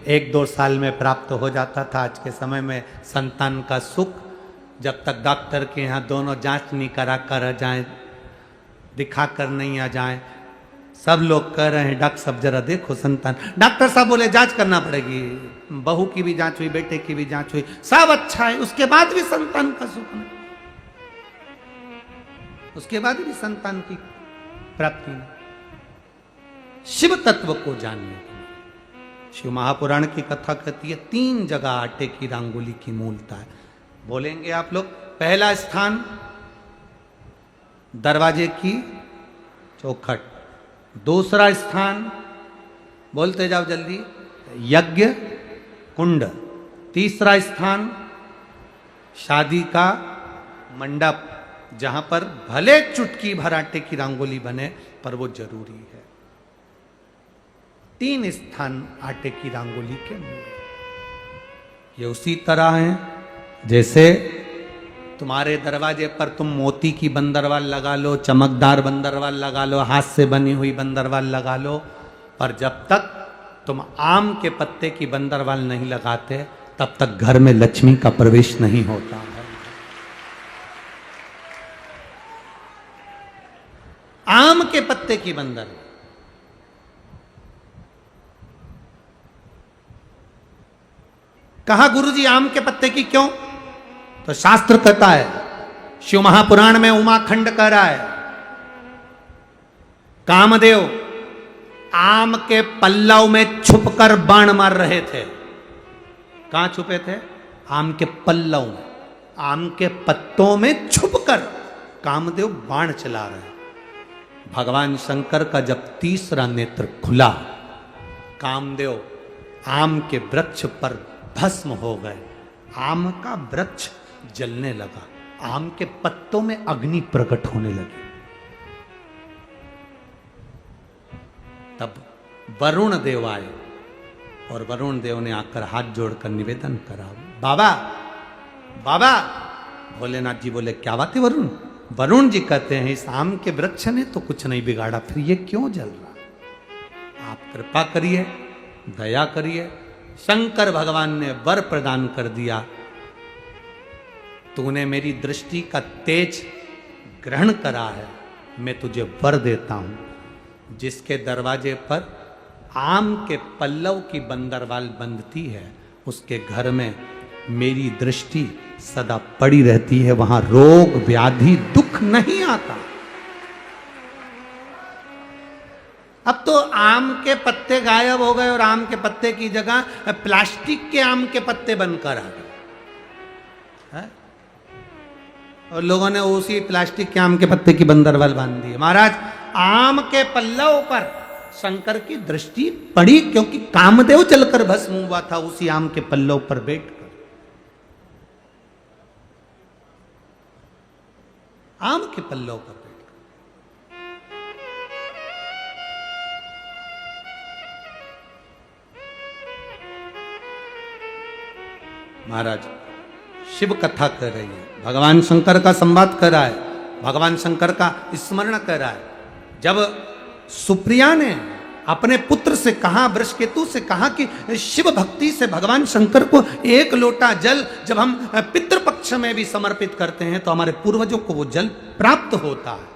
1-2 साल में प्राप्त हो जाता था। आज के समय में संतान का सुख जब तक डॉक्टर के यहाँ दोनों जांच नहीं करा कर जाए, दिखा कर नहीं आ जाए, सब लोग कह रहे हैं डॉक्टर साहब जरा देखो संतान, डॉक्टर साहब बोले जांच करना पड़ेगी, बहू की भी जांच हुई, बेटे की भी जांच हुई, सब अच्छा है, उसके बाद भी संतान का सुख नहीं, उसके बाद भी संतान की प्राप्ति नहीं। शिव तत्व को जानिए। शिव महापुराण की कथा कहती है 3 जगह आटे की रंगोली की मूलता है। बोलेंगे आप लोग, पहला स्थान दरवाजे की चौखट, दूसरा स्थान बोलते जाओ जल्दी यज्ञ कुंड, तीसरा स्थान शादी का मंडप, जहां पर भले चुटकी भर आटे की रंगोली बने पर वो जरूरी है। 3 स्थान आटे की रंगोली के मूल। ये उसी तरह है जैसे तुम्हारे दरवाजे पर तुम मोती की बंदरवाल लगा लो, चमकदार बंदरवाल लगा लो, हाथ से बनी हुई बंदरवाल लगा लो, पर जब तक तुम आम के पत्ते की बंदरवाल नहीं लगाते तब तक घर में लक्ष्मी का प्रवेश नहीं होता है। आम के पत्ते की बंदरवाल, कहा गुरुजी आम के पत्ते की क्यों? तो शास्त्र कहता है, शिव महापुराण में उमाखंड कह रहा है, कामदेव आम के पल्लव में छुपकर बाण मार रहे थे। कहां छुपे थे? आम के पल्लव में, आम के पत्तों में छुपकर कामदेव बाण चला रहे। भगवान शंकर का जब तीसरा नेत्र खुला, कामदेव आम के वृक्ष पर भस्म हो गए, आम का वृक्ष जलने लगा, आम के पत्तों में अग्नि प्रकट होने लगी। तब वरुण देव आए और वरुण देव ने आकर हाथ जोड़कर निवेदन करा, बाबा बाबा। भोलेनाथ जी बोले क्या बात है वरुण? वरुण जी कहते हैं इस आम के वृक्ष ने तो कुछ नहीं बिगाड़ा, फिर ये क्यों जल रहा? आप कृपा करिए, दया करिए। शंकर भगवान ने वर प्रदान कर दिया, तूने मेरी दृष्टि का तेज ग्रहण करा है, मैं तुझे वर देता हूं। जिसके दरवाजे पर आम के पल्लव की बंदरवाल बंधती है, उसके घर में मेरी दृष्टि सदा पड़ी रहती है, वहां रोग व्याधि दुख नहीं आता। अब तो आम के पत्ते गायब हो गए और आम के पत्ते की जगह प्लास्टिक के आम के पत्ते बनकर आ गए, और लोगों ने उसी प्लास्टिक के आम के पत्ते की बंदरवाल बांध दी। महाराज आम के पल्लव पर शंकर की दृष्टि पड़ी क्योंकि कामदेव चलकर भस्म हुआ था उसी आम के पल्लव पर बैठकर। आम के पल्लव पर बैठकर महाराज शिव कथा कर रही है, भगवान शंकर का संवाद कर रहा है, भगवान शंकर का स्मरण कर रहा है। जब सुप्रिया ने अपने पुत्र से कहा, वृषकेतु से कहा कि शिव भक्ति से भगवान शंकर को 1 लोटा जल जब हम पितृपक्ष में भी समर्पित करते हैं तो हमारे पूर्वजों को वो जल प्राप्त होता है।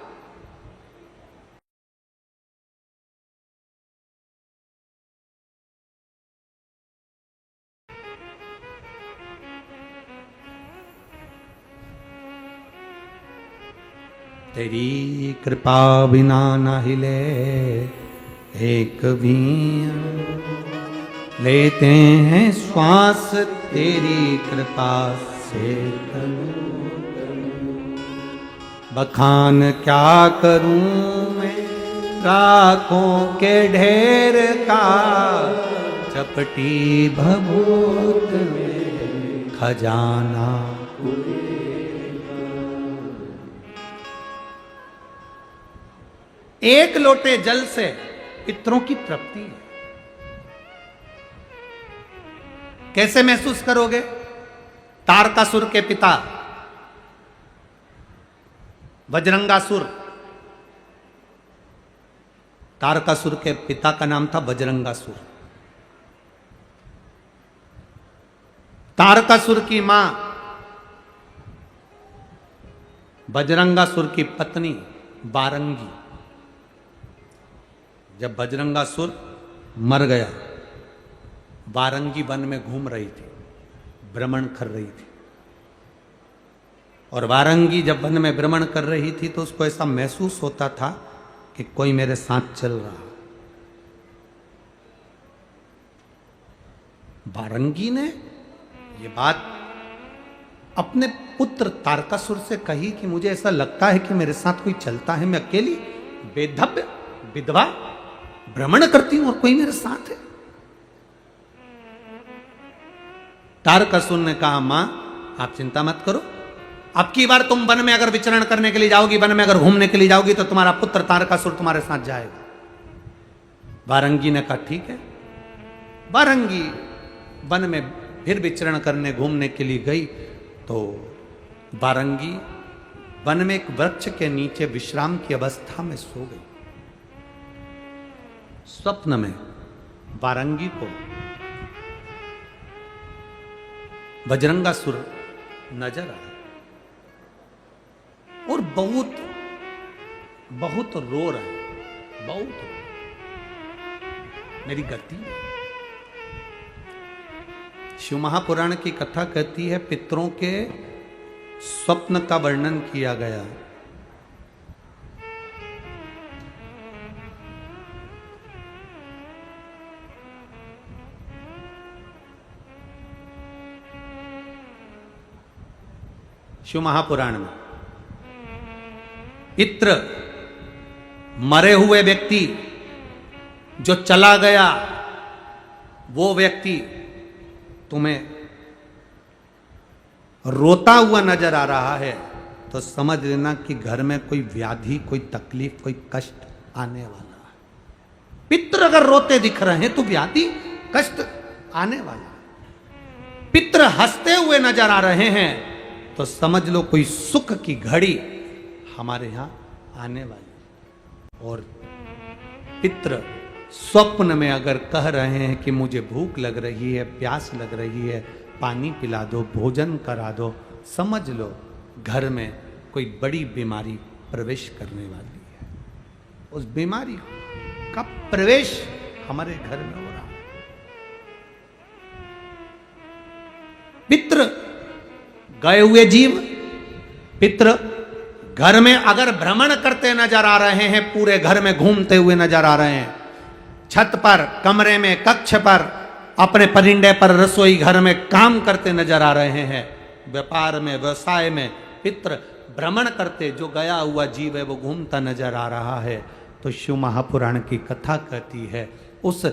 तेरी कृपा बिना न हिले एक भी। लेते हैं श्वास तेरी कृपा से बखान क्या करूं मैं राखों के ढेर का चपटी भभूत में खजाना। एक लोटे जल से पितरों की तृप्ति है। कैसे महसूस करोगे? तारकासुर के पिता बजरंगासुर, तारकासुर के पिता का नाम था बजरंगासुर। तारकासुर की मां बजरंगासुर की पत्नी बारंगी। जब बजरंगासुर मर गया, बारंगी वन में घूम रही थी, भ्रमण कर रही थी। और बारंगी जब वन में भ्रमण कर रही थी तो उसको ऐसा महसूस होता था कि कोई मेरे साथ चल रहा। बारंगी ने ये बात अपने पुत्र तारकासुर से कही कि मुझे ऐसा लगता है कि मेरे साथ कोई चलता है, मैं अकेली बेधव्य विधवा भ्रमण करती हूं और कोई मेरे साथ है। तारकासुर ने कहा, मां आप चिंता मत करो, अब की बार तुम वन में अगर विचरण करने के लिए जाओगी, वन में अगर घूमने के लिए जाओगी तो तुम्हारा पुत्र तारकासुर तुम्हारे साथ जाएगा। बारंगी ने कहा ठीक है। बारंगी वन में फिर विचरण करने घूमने के लिए गई तो बारंगी वन में एक वृक्ष के नीचे विश्राम की अवस्था में सो गई। स्वप्न में बारंगी को बजरंगासुर नजर आया और बहुत बहुत रो रहा है, बहुत मेरी गति। शिव महापुराण की कथा कहती है पितरों के स्वप्न का वर्णन किया गया। शिव महापुराण में पितृ मरे हुए व्यक्ति जो चला गया, वो व्यक्ति तुम्हें रोता हुआ नजर आ रहा है तो समझ लेना कि घर में कोई व्याधि, कोई तकलीफ, कोई कष्ट आने वाला है। पितृ अगर रोते दिख रहे हैं तो व्याधि कष्ट आने वाला है। पितृ हंसते हुए नजर आ रहे हैं तो समझ लो कोई सुख की घड़ी हमारे यहां आने वाली। और पितृ स्वप्न में अगर कह रहे हैं कि मुझे भूख लग रही है, प्यास लग रही है, पानी पिला दो, भोजन करा दो, समझ लो घर में कोई बड़ी बीमारी प्रवेश करने वाली है। उस बीमारी का प्रवेश हमारे घर में हो रहा है। पितृ गए हुए जीव, पितृ घर में अगर भ्रमण करते नजर आ रहे हैं, पूरे घर में घूमते हुए नजर आ रहे हैं, छत पर, कमरे में, कक्ष पर, अपने परिंदे पर, रसोई घर में काम करते नजर आ रहे हैं, व्यापार में, व्यवसाय में पितृ भ्रमण करते, जो गया हुआ जीव है वो घूमता नजर आ रहा है, तो शिव महापुराण की कथा कहती है उस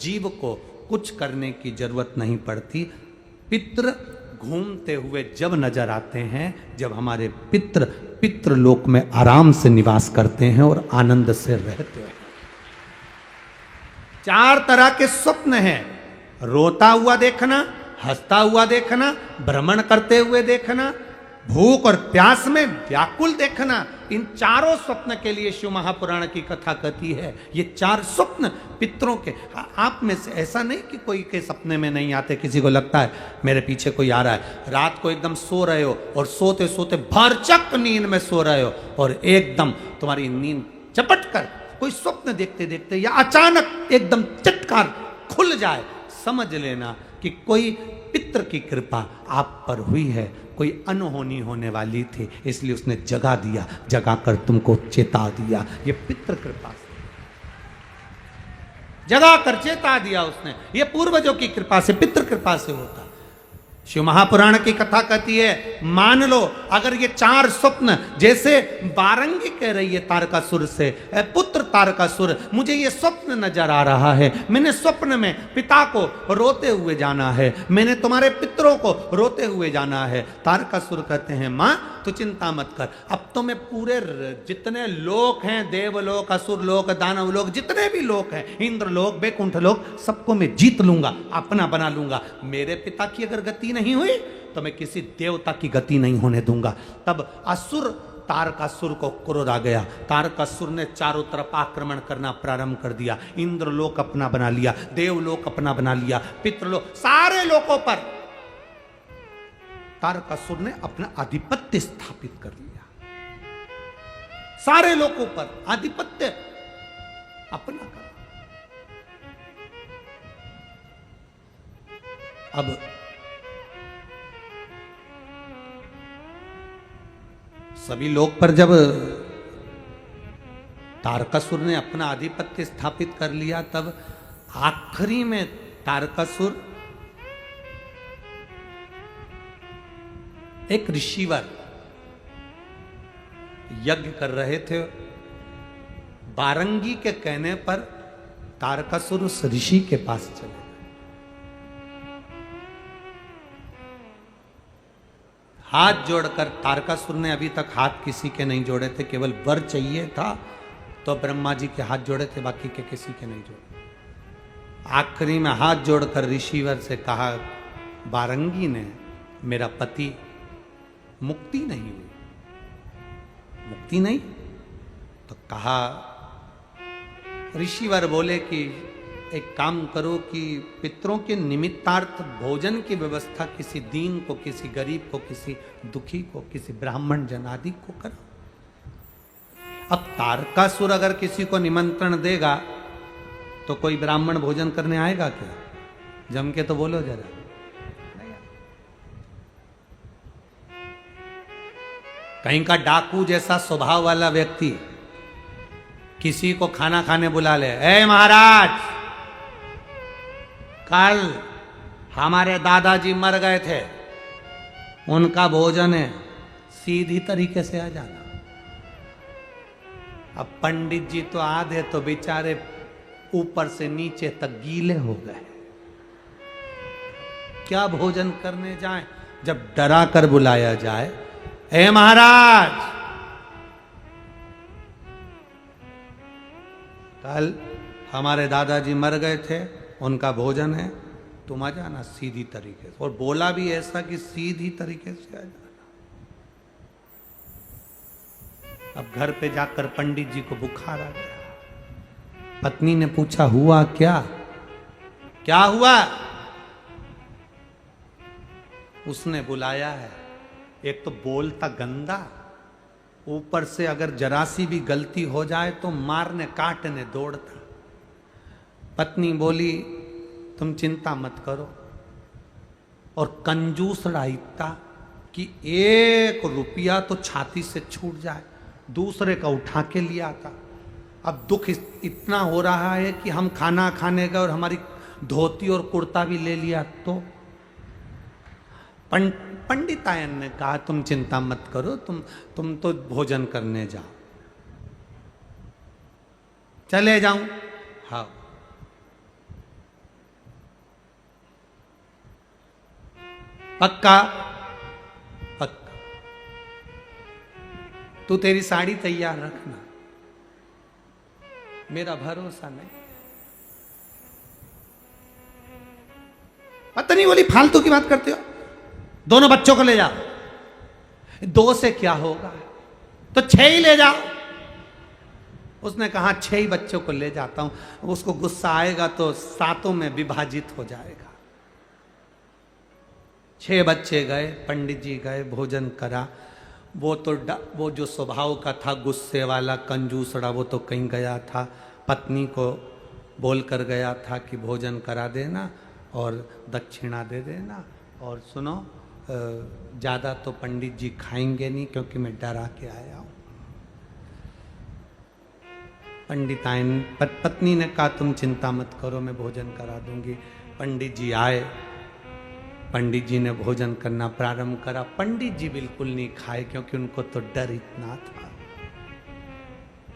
जीव को कुछ करने की जरूरत नहीं पड़ती। पितृ घूमते हुए जब नजर आते हैं, जब हमारे पितृ पितृलोक में आराम से निवास करते हैं और आनंद से रहते हैं। 4 तरह के स्वप्न हैं, रोता हुआ देखना, हंसता हुआ देखना, भ्रमण करते हुए देखना, भूख और प्यास में व्याकुल देखना। इन चारों स्वप्न के लिए शिव महापुराण की कथा कहती है ये 4 स्वप्न पितरों के। आप में से ऐसा नहीं कि कोई के सपने में नहीं आते, किसी को लगता है मेरे पीछे कोई आ रहा है, रात को एकदम सो रहे हो और सोते सोते भरचक नींद में सो रहे हो और एकदम तुम्हारी नींद झपट कर कोई स्वप्न देखते देखते या अचानक एकदम चटकार खुल जाए, समझ लेना कि कोई पितृ की कृपा आप पर हुई है, कोई अनहोनी होने वाली थी, इसलिए उसने जगा दिया, जगा कर तुमको चेता दिया। ये पितृ कृपा से। जगा कर चेता दिया उसने। ये पूर्वजों की कृपा से, पितृ कृपा से होता। शिव महापुराण की कथा कहती है, मान लो अगर ये 4 स्वप्न, जैसे बारंगी कह रही है तारकासुर से, पुत्र तारकासुर मुझे ये स्वप्न नजर आ रहा है, मैंने स्वप्न में पिता को रोते हुए जाना है, मैंने तुम्हारे पितरों को रोते हुए जाना है। तारकासुर कहते हैं मां तो चिंता मत कर, अब तो मैं पूरे जितने लोक हैं, देवलोक, असुर लोक, दानव लोक, जितने भी लोक हैं, इंद्र लोक, बैकुंठ लोक, सबको मैं जीत लूंगा, अपना बना लूंगा। मेरे पिता की अगर गति नहीं हुई तो मैं किसी देवता की गति नहीं होने दूंगा। तब असुर तारकासुर को क्रोध आ गया। तारकासुर ने चारों तरफ आक्रमण करना प्रारंभ कर दिया। इंद्रलोक अपना बना लिया, देवलोक अपना बना लिया, पितृलोक, सारे लोकों पर तारकासुर ने अपना आधिपत्य स्थापित कर लिया। सारे लोकों पर आधिपत्य अपना कर। अब सभी लोक पर जब तारकासुर ने अपना आधिपत्य स्थापित कर लिया, तब आखिरी में तारकासुर एक ऋषिवर यज्ञ कर रहे थे। बारंगी के कहने पर तारकासुर उस ऋषि के पास चले। हाथ जोड़कर, तारकासुर ने अभी तक हाथ किसी के नहीं जोड़े थे, केवल वर चाहिए था तो ब्रह्मा जी के हाथ जोड़े थे, बाकी के किसी के नहीं जोड़े। आखिरी में हाथ जोड़कर ऋषिवर से कहा, बारंगी ने, मेरा पति मुक्ति नहीं हुई, मुक्ति नहीं, तो कहा, ऋषिवर बोले कि एक काम करो कि पितरों के निमित्तार्थ भोजन की व्यवस्था किसी दीन को, किसी गरीब को, किसी दुखी को, किसी ब्राह्मण जन आदि को करो। अब तारकासुर अगर किसी को निमंत्रण देगा तो कोई ब्राह्मण भोजन करने आएगा क्या? जम के तो बोलो जरा। कहीं का डाकू जैसा स्वभाव वाला व्यक्ति किसी को खाना खाने बुला ले, ए महाराज, कल हमारे दादाजी मर गए थे, उनका भोजन है, सीधी तरीके से आ जाना। अब पंडित जी तो आधे तो बेचारे ऊपर से नीचे तक गीले हो गए, क्या भोजन करने जाएं? जब डरा कर बुलाया जाए, ए महाराज, कल हमारे दादाजी मर गए थे, उनका भोजन है, तुम आ जाना सीधी तरीके से। और बोला भी ऐसा कि सीधी तरीके से आ जाना। अब घर पे जाकर पंडित जी को बुखार आ गया। पत्नी ने पूछा, हुआ क्या? क्या हुआ? उसने बुलाया है। एक तो बोलता गंदा, ऊपर से अगर जरा सी भी गलती हो जाए तो मारने काटने दौड़ता। पत्नी बोली, तुम चिंता मत करो। और कंजूसड़ा इतना कि 1 रुपया तो छाती से छूट जाए, दूसरे का उठा के लिया आता। अब दुख इतना हो रहा है कि हम खाना खाने गए और हमारी धोती और कुर्ता भी ले लिया। तो पंडितायन ने कहा, तुम चिंता मत करो, तुम तो भोजन करने जाओ। चले जाऊं? हाँ। पक्का? पक्का। तू तेरी साड़ी तैयार रखना, मेरा भरोसा नहीं। पत्नी बोली, फालतू की बात करते हो, दोनों बच्चों को ले जाओ। 2 से क्या होगा, तो 6 ही ले जाओ। उसने कहा, 6 ही बच्चों को ले जाता हूं। उसको गुस्सा आएगा तो 7 में विभाजित हो जाएगा। 6 बच्चे गए, पंडित जी गए, भोजन करा। वो जो स्वभाव का था गुस्से वाला कंजूसड़ा, वो तो कहीं गया था, पत्नी को बोल कर गया था कि भोजन करा देना और दक्षिणा दे देना, और सुनो ज़्यादा तो पंडित जी खाएंगे नहीं क्योंकि मैं डरा के आया हूँ। पंडिताइन पत्नी ने कहा तुम चिंता मत करो, मैं भोजन करा दूंगी। पंडित जी आए, पंडित जी ने भोजन करना प्रारंभ करा। पंडित जी बिल्कुल नहीं खाए क्योंकि उनको तो डर इतना था,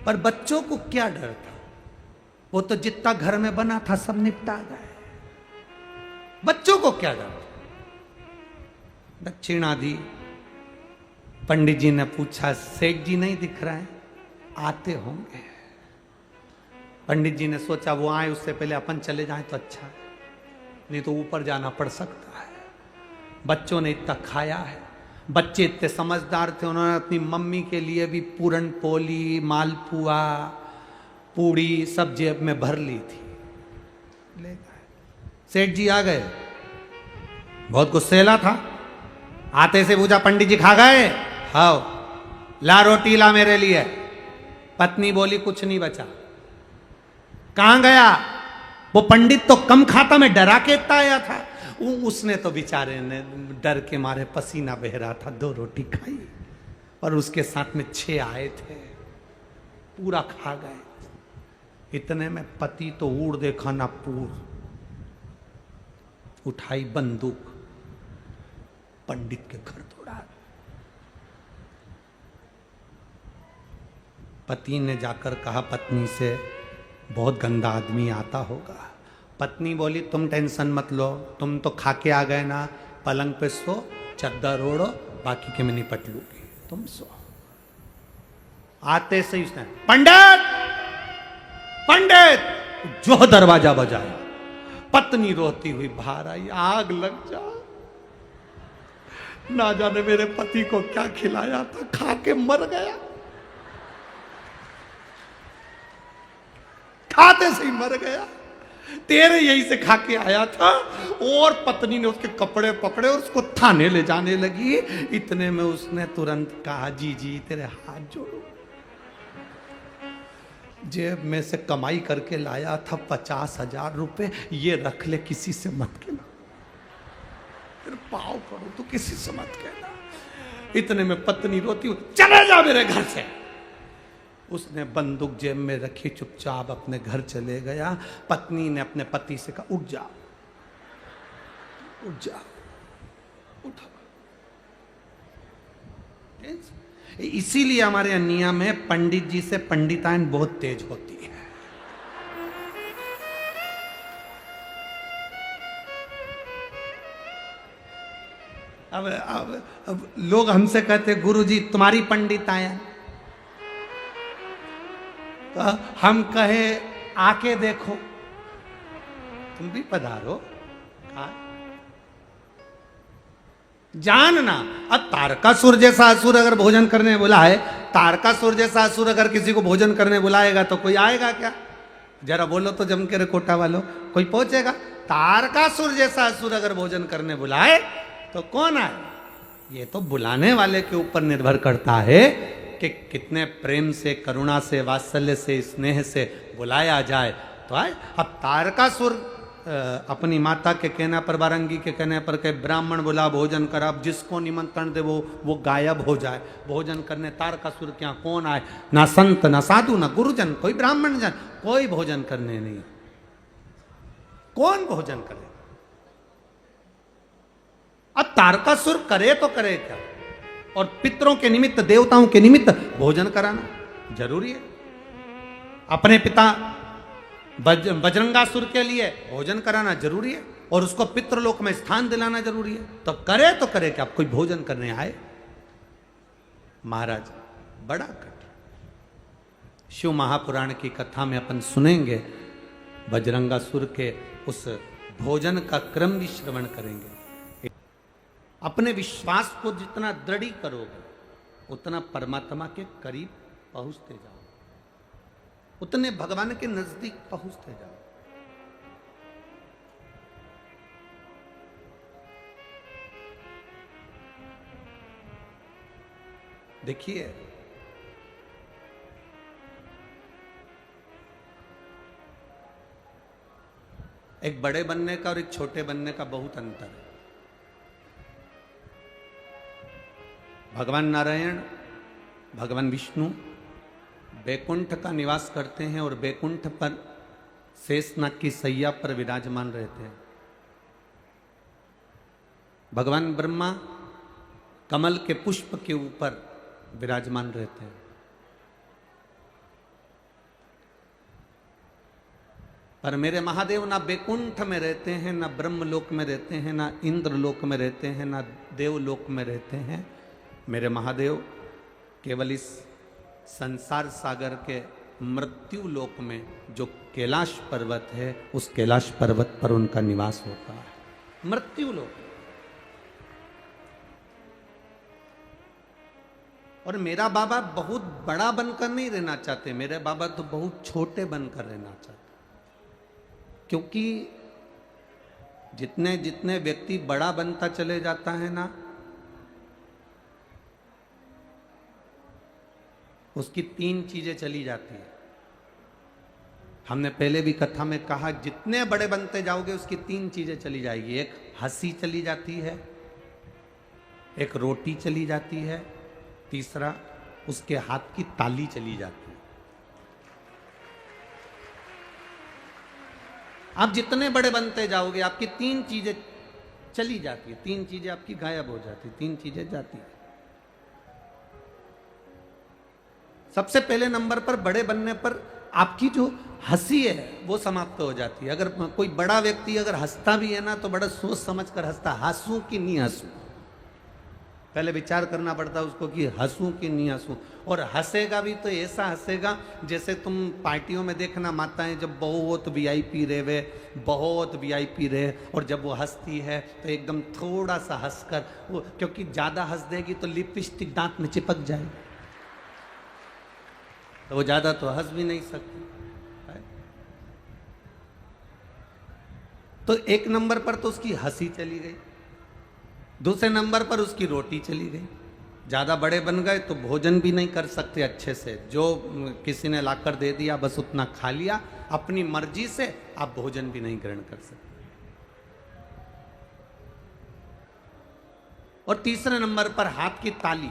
पर बच्चों को क्या डर था, वो तो जितना घर में बना था सब निपटा गए, बच्चों को क्या डर। दक्षिणा दी। पंडित जी ने पूछा सेठ जी नहीं दिख रहा है, आते होंगे। पंडित जी ने सोचा वो आए उससे पहले अपन चले जाएं तो अच्छा है, नहीं तो ऊपर जाना पड़ सकता है। बच्चों ने इतना खाया है, बच्चे इतने समझदार थे, उन्होंने अपनी मम्मी के लिए भी पूरन पोली, मालपुआ, पूड़ी सब जेब में भर ली थी, ले गए। सेठ जी आ गए, बहुत गुस्सेला था। आते से पूछा पंडित जी खा गए? हाँ। ला रोटी ला मेरे लिए। पत्नी बोली कुछ नहीं बचा। कहां गया? वो पंडित तो कम खाता, मैं डरा के इतना आया था। उसने तो बेचारे ने डर के मारे पसीना बह रहा था, 2 रोटी खाई, और उसके साथ में 6 आए थे, पूरा खा गए। इतने में पति तो उड़ देखा ना पूर, उठाई बंदूक, पंडित के घर दौड़ा। पति ने जाकर कहा पत्नी से बहुत गंदा आदमी आता होगा। पत्नी बोली तुम टेंशन मत लो, तुम तो खा के आ गए ना, पलंग पे सो, चद्दर ओढ़ो, बाकी के मैं निपट लूंगी, तुम सो। आते से उसने पंडित पंडित जो दरवाजा बजाया। पत्नी रोती हुई बाहर आई, आग लग जा, ना जाने मेरे पति को क्या खिलाया था, खा के मर गया, खाते से ही मर गया, तेरे यही से खा के आया था। और पत्नी ने उसके कपड़े पकड़े और उसको थाने ले जाने लगी। इतने में उसने तुरंत कहा जी जी तेरे हाथ जोड़ो, जेब में से कमाई करके लाया था 50,000 रुपए, ये रख ले, किसी से मत कहना, तेरे पाँव पड़ो तो किसी से मत कहना। इतने में पत्नी रोती हुई चले जा मेरे घर से। उसने बंदूक जेब में रखी, चुपचाप अपने घर चले गया। पत्नी ने अपने पति से कहा उठ जा, उठ जा, उठो। इसीलिए हमारे अन्निया में पंडित जी से पंडिताइन बहुत तेज होती है। अब लोग हमसे कहते गुरुजी तुम्हारी पंडिताइन, तो हम कहे आके देखो, तुम भी पधारो। जानना, अब तारकासुर जैसा असुर अगर भोजन करने बुला है, तारकासुर जैसा असुर अगर किसी को भोजन करने बुलाएगा तो कोई आएगा क्या? जरा बोलो तो जम के कोटा वालों, कोई पहुंचेगा? तारकासुर जैसा असुर अगर भोजन करने बुलाए तो कौन आए? ये तो बुलाने वाले के ऊपर निर्भर करता है कि कितने प्रेम से, करुणा से, वात्सल्य से, स्नेह से बुलाया जाए तो आए। अब तारकासुर अपनी माता के कहने पर, बारंगी के कहने पर के ब्राह्मण बुला भोजन कर, अब जिसको निमंत्रण दे वो गायब हो जाए भोजन करने। तारकासुर क्या कौन आए? ना संत, ना साधु, ना गुरुजन, कोई ब्राह्मण जन, कोई भोजन करने नहीं। कौन भोजन करे? अब तारकासुर करे तो करे क्या? और पितरों के निमित्त, देवताओं के निमित्त भोजन कराना जरूरी है। अपने पिता बजरंगासुर के लिए भोजन कराना जरूरी है, और उसको पितृलोक में स्थान दिलाना जरूरी है। तो करे तो करे क्या? कोई भोजन करने आए? महाराज बड़ा कठिन। शिव महापुराण की कथा में अपन सुनेंगे, बजरंगासुर के उस भोजन का क्रम भी श्रवण करेंगे। अपने विश्वास को जितना दृढ़ करोगे उतना परमात्मा के करीब पहुंचते जाओ, उतने भगवान के नजदीक पहुंचते जाओ। देखिए, एक बड़े बनने का और एक छोटे बनने का बहुत अंतर है। भगवान नारायण, भगवान विष्णु बैकुंठ का निवास करते हैं और बैकुंठ पर शेषनाग की सैया पर विराजमान रहते हैं। भगवान ब्रह्मा कमल के पुष्प के ऊपर विराजमान रहते हैं। पर मेरे महादेव ना बैकुंठ में रहते हैं, ना ब्रह्मलोक में रहते हैं, ना इंद्रलोक में रहते हैं, ना देवलोक में रहते हैं। मेरे महादेव केवल इस संसार सागर के मृत्यु लोक में जो कैलाश पर्वत है, उस कैलाश पर्वत पर उनका निवास होता है। मृत्यु लोक। और मेरा बाबा बहुत बड़ा बनकर नहीं रहना चाहते, मेरे बाबा तो बहुत छोटे बनकर रहना चाहते। क्योंकि जितने जितने व्यक्ति बड़ा बनता चले जाता है ना, उसकी तीन चीजें चली जाती है। हमने पहले भी कथा में कहा, जितने बड़े बनते जाओगे उसकी तीन चीजें चली जाएगी। एक हंसी चली जाती है, एक रोटी चली जाती है, तीसरा उसके हाथ की ताली चली जाती है। आप जितने बड़े बनते जाओगे आपकी तीन चीजें चली जाती है, तीन चीजें आपकी गायब हो जाती, तीन चीजें जाती है। सबसे पहले नंबर पर बड़े बनने पर आपकी जो हंसी है वो समाप्त हो जाती है। अगर कोई बड़ा व्यक्ति अगर हंसता भी है ना तो बड़ा सोच समझ कर हंसता, हंसूं कि नहीं हंसूं, पहले विचार करना पड़ता है उसको कि हंसूं कि नहीं हंसूं। और हंसेगा भी तो ऐसा हंसेगा जैसे तुम पार्टियों में देखना, माताएं जब बहुत वीआईपी रहे वे, बहुत वीआईपी रहे, और जब वो हंसती है तो एकदम थोड़ा सा हंसकर वो, क्योंकि ज्यादा हंस देगी तो लिपस्टिक दांत में चिपक जाएगी, तो वो ज्यादा तो हंस भी नहीं सकती। तो एक नंबर पर तो उसकी हंसी चली गई, दूसरे नंबर पर उसकी रोटी चली गई। ज्यादा बड़े बन गए तो भोजन भी नहीं कर सकते अच्छे से, जो किसी ने लाकर दे दिया बस उतना खा लिया, अपनी मर्जी से आप भोजन भी नहीं ग्रहण कर सकते। और तीसरे नंबर पर हाथ की ताली।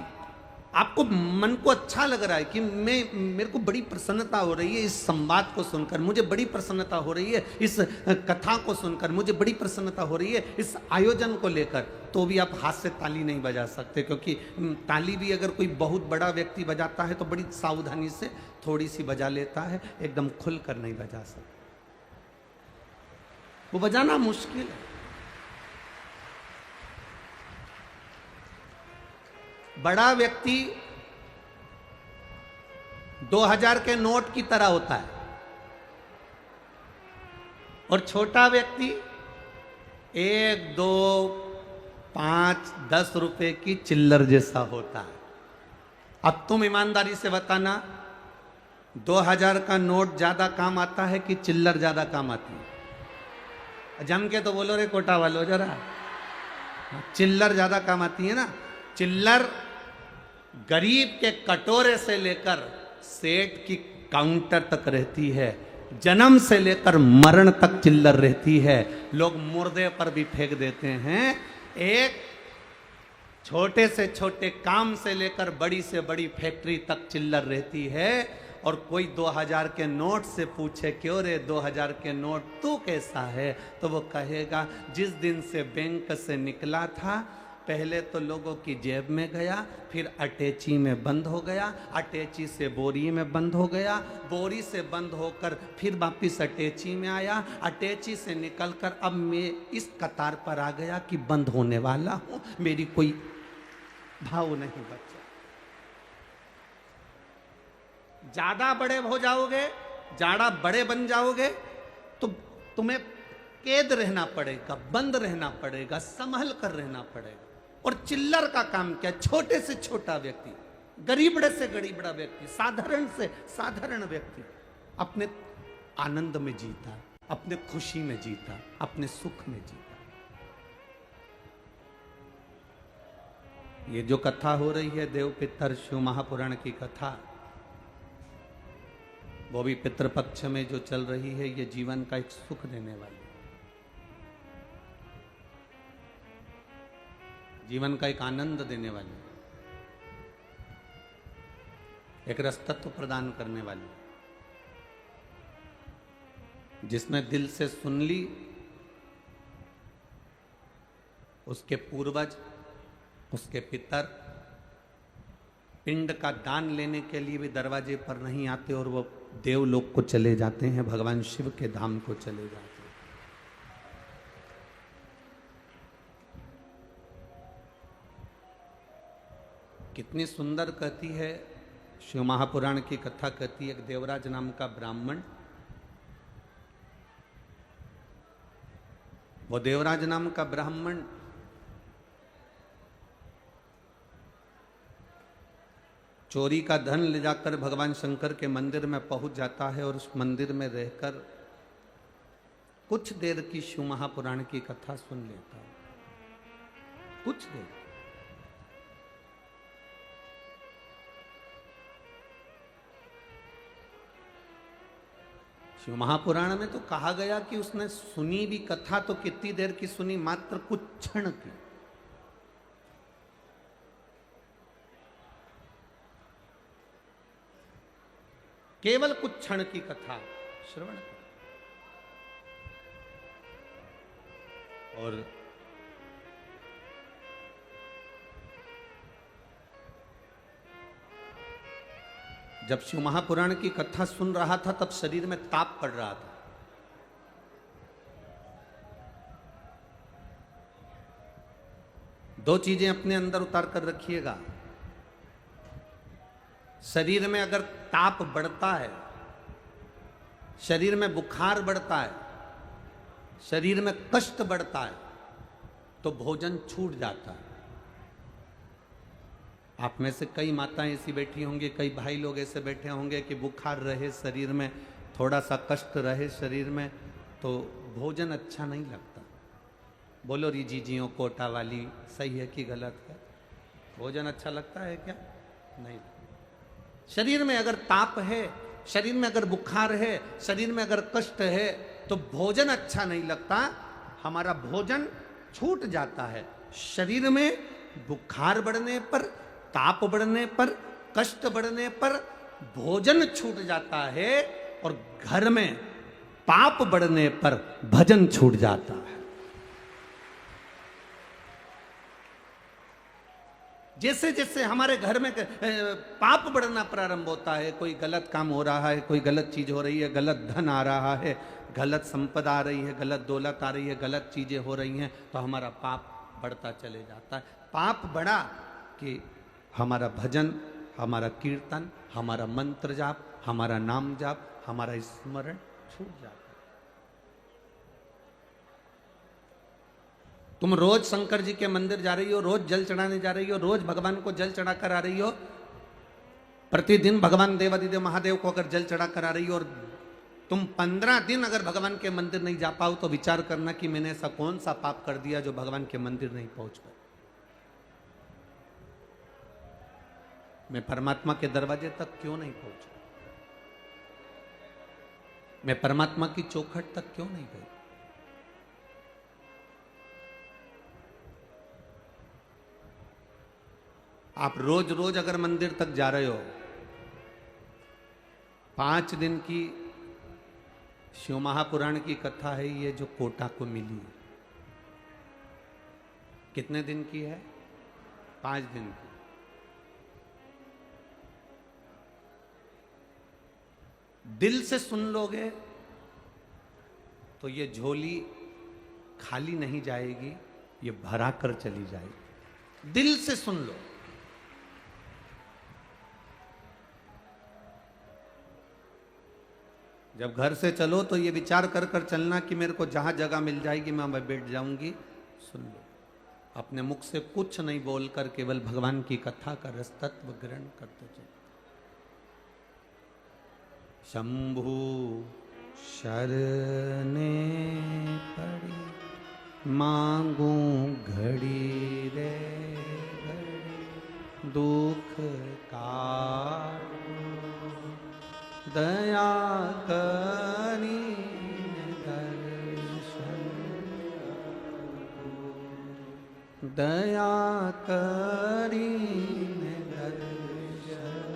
आपको मन को अच्छा लग रहा है कि मेरे को बड़ी प्रसन्नता हो रही है इस संवाद को सुनकर, मुझे बड़ी प्रसन्नता हो रही है इस कथा को सुनकर, मुझे बड़ी प्रसन्नता हो रही है इस आयोजन को लेकर, तो भी आप हाथ से ताली नहीं बजा सकते। क्योंकि ताली भी अगर कोई बहुत बड़ा व्यक्ति बजाता है तो बड़ी सावधानी से थोड़ी सी बजा लेता है, एकदम खुलकर नहीं बजा सकता, वो बजाना मुश्किल है। बड़ा व्यक्ति 2000 के नोट की तरह होता है और छोटा व्यक्ति 1, 2, 5, 10 रुपए की चिल्लर जैसा होता है। अब तुम ईमानदारी से बताना, 2000 का नोट ज्यादा काम आता है कि चिल्लर ज्यादा काम आती है? जम के तो बोलो रे कोटा वालों जरा, चिल्लर ज्यादा काम आती है ना। चिल्लर गरीब के कटोरे से लेकर सेठ की काउंटर तक रहती है, जन्म से लेकर मरण तक चिल्लर रहती है। लोग मुर्दे पर भी फेंक देते हैं। एक छोटे से छोटे काम से लेकर बड़ी से बड़ी फैक्ट्री तक चिल्लर रहती है। और कोई 2000 के नोट से पूछे, क्यों रे 2000 के नोट तू कैसा है, तो वो कहेगा जिस दिन से बैंक से निकला था पहले तो लोगों की जेब में गया, फिर अटैची में बंद हो गया, अटैची से बोरी में बंद हो गया, बोरी से बंद होकर फिर वापिस अटैची में आया, अटैची से निकलकर अब मैं इस कतार पर आ गया कि बंद होने वाला हूं, मेरी कोई भाव नहीं बचा। ज्यादा बड़े हो जाओगे, ज्यादा बड़े बन जाओगे तो तुम्हें कैद रहना पड़ेगा, बंद रहना पड़ेगा, संभल कर रहना पड़ेगा। और चिल्लर का काम क्या? छोटे से छोटा व्यक्ति, गरीबड़े से गरीबड़ा व्यक्ति, साधारण से साधारण व्यक्ति अपने आनंद में जीता, अपने खुशी में जीता, अपने सुख में जीता। ये जो कथा हो रही है देव पितर शिव महापुराण की कथा, वो भी पितृपक्ष में जो चल रही है, ये जीवन का एक सुख देने वाली, जीवन का एक आनंद देने वाली। एक रसतत्व प्रदान करने वाली, जिसने दिल से सुन ली, उसके पूर्वज, उसके पितर पिंड का दान लेने के लिए भी दरवाजे पर नहीं आते और वो देवलोक को चले जाते हैं, भगवान शिव के धाम को चले जाते हैं। कितनी सुंदर कहती है शिव महापुराण की कथा, कहती है एक देवराज नाम का ब्राह्मण, वो देवराज नाम का ब्राह्मण चोरी का धन ले जाकर भगवान शंकर के मंदिर में पहुंच जाता है और उस मंदिर में रहकर कुछ देर की शिव महापुराण की कथा सुन लेता है। कुछ देर, शिव महापुराण में तो कहा गया कि उसने सुनी भी कथा तो कितनी देर की सुनी, मात्र कुछ क्षण की। केवल कुछ क्षण की कथा श्रवण की। और जब शिव महापुराण की कथा सुन रहा था तब शरीर में ताप पड़ रहा था। दो चीजें अपने अंदर उतार कर रखिएगा। शरीर में अगर ताप बढ़ता है, शरीर में बुखार बढ़ता है, शरीर में कष्ट बढ़ता है, तो भोजन छूट जाता है। आप में से कई माताएं ऐसी बैठी होंगी, कई भाई लोग ऐसे बैठे होंगे कि बुखार रहे शरीर में, थोड़ा सा कष्ट रहे शरीर में, तो भोजन अच्छा नहीं लगता। बोलो री जीजियों कोटा वाली, सही है कि गलत है? भोजन अच्छा लगता है क्या? नहीं। शरीर में अगर ताप है, शरीर में अगर बुखार है, शरीर में अगर कष्ट है, तो भोजन अच्छा नहीं लगता, हमारा भोजन छूट जाता है। शरीर में बुखार बढ़ने पर, ताप बढ़ने पर, कष्ट बढ़ने पर भोजन छूट जाता है, और घर में पाप बढ़ने पर भजन छूट जाता है। जैसे जैसे हमारे घर में पाप बढ़ना प्रारंभ होता है, कोई गलत काम हो रहा है, कोई गलत चीज हो रही है, गलत धन आ रहा है, गलत संपदा आ रही है, गलत दौलत आ रही है, गलत चीजें हो रही हैं, तो हमारा पाप बढ़ता चले जाता है। पाप बढ़ा कि हमारा भजन, हमारा कीर्तन, हमारा मंत्र जाप, हमारा नाम जाप, हमारा स्मरण छूट जाता है। तुम रोज शंकर जी के मंदिर जा रही हो, रोज जल चढ़ाने जा रही हो, रोज भगवान को जल चढ़ा कर आ रही हो, प्रतिदिन भगवान देवादिदेव महादेव को अगर जल चढ़ा कर आ रही हो, और तुम 15 दिन अगर भगवान के मंदिर नहीं जा पाओ, तो विचार करना कि मैंने ऐसा कौन सा पाप कर दिया जो भगवान के मंदिर नहीं पहुंच पाए। मैं परमात्मा के दरवाजे तक क्यों नहीं पहुंचा? मैं परमात्मा की चौखट तक क्यों नहीं गई? आप रोज रोज अगर मंदिर तक जा रहे हो, 5 दिन की शिव महापुराण की कथा है ये जो कोटा को मिली, कितने दिन की है? 5 दिन की। दिल से सुन लोगे तो ये झोली खाली नहीं जाएगी, ये भरा कर चली जाएगी। दिल से सुन लो। जब घर से चलो तो ये विचार कर कर चलना कि मेरे को जहां जगह मिल जाएगी मैं वहां बैठ जाऊंगी। सुन लो, अपने मुख से कुछ नहीं बोलकर केवल भगवान की कथा का रस तत्व ग्रहण करते चलो। शंभु शरणे पड़ी मांगू घड़ी रे घड़ी, दुख का दया करी दर्शन, दया करी दर्शन,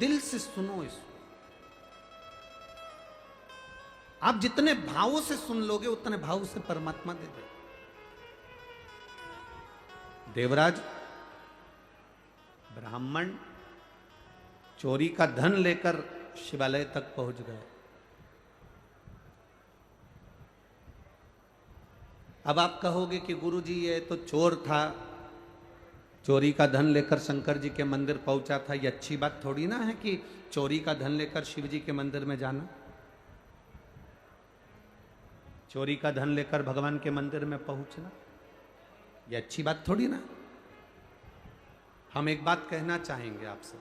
दिल से सुनो इसको। आप जितने भावों से सुन लोगे उतने भाव से परमात्मा दे दे। देवराज ब्राह्मण चोरी का धन लेकर शिवालय तक पहुंच गए। अब आप कहोगे कि गुरुजी ये तो चोर था, चोरी का धन लेकर शंकर जी के मंदिर पहुंचा था, ये अच्छी बात थोड़ी ना है कि चोरी का धन लेकर शिव जी के मंदिर में जाना। चोरी का धन लेकर भगवान के मंदिर में पहुंचना ये अच्छी बात थोड़ी ना। हम एक बात कहना चाहेंगे आपसे,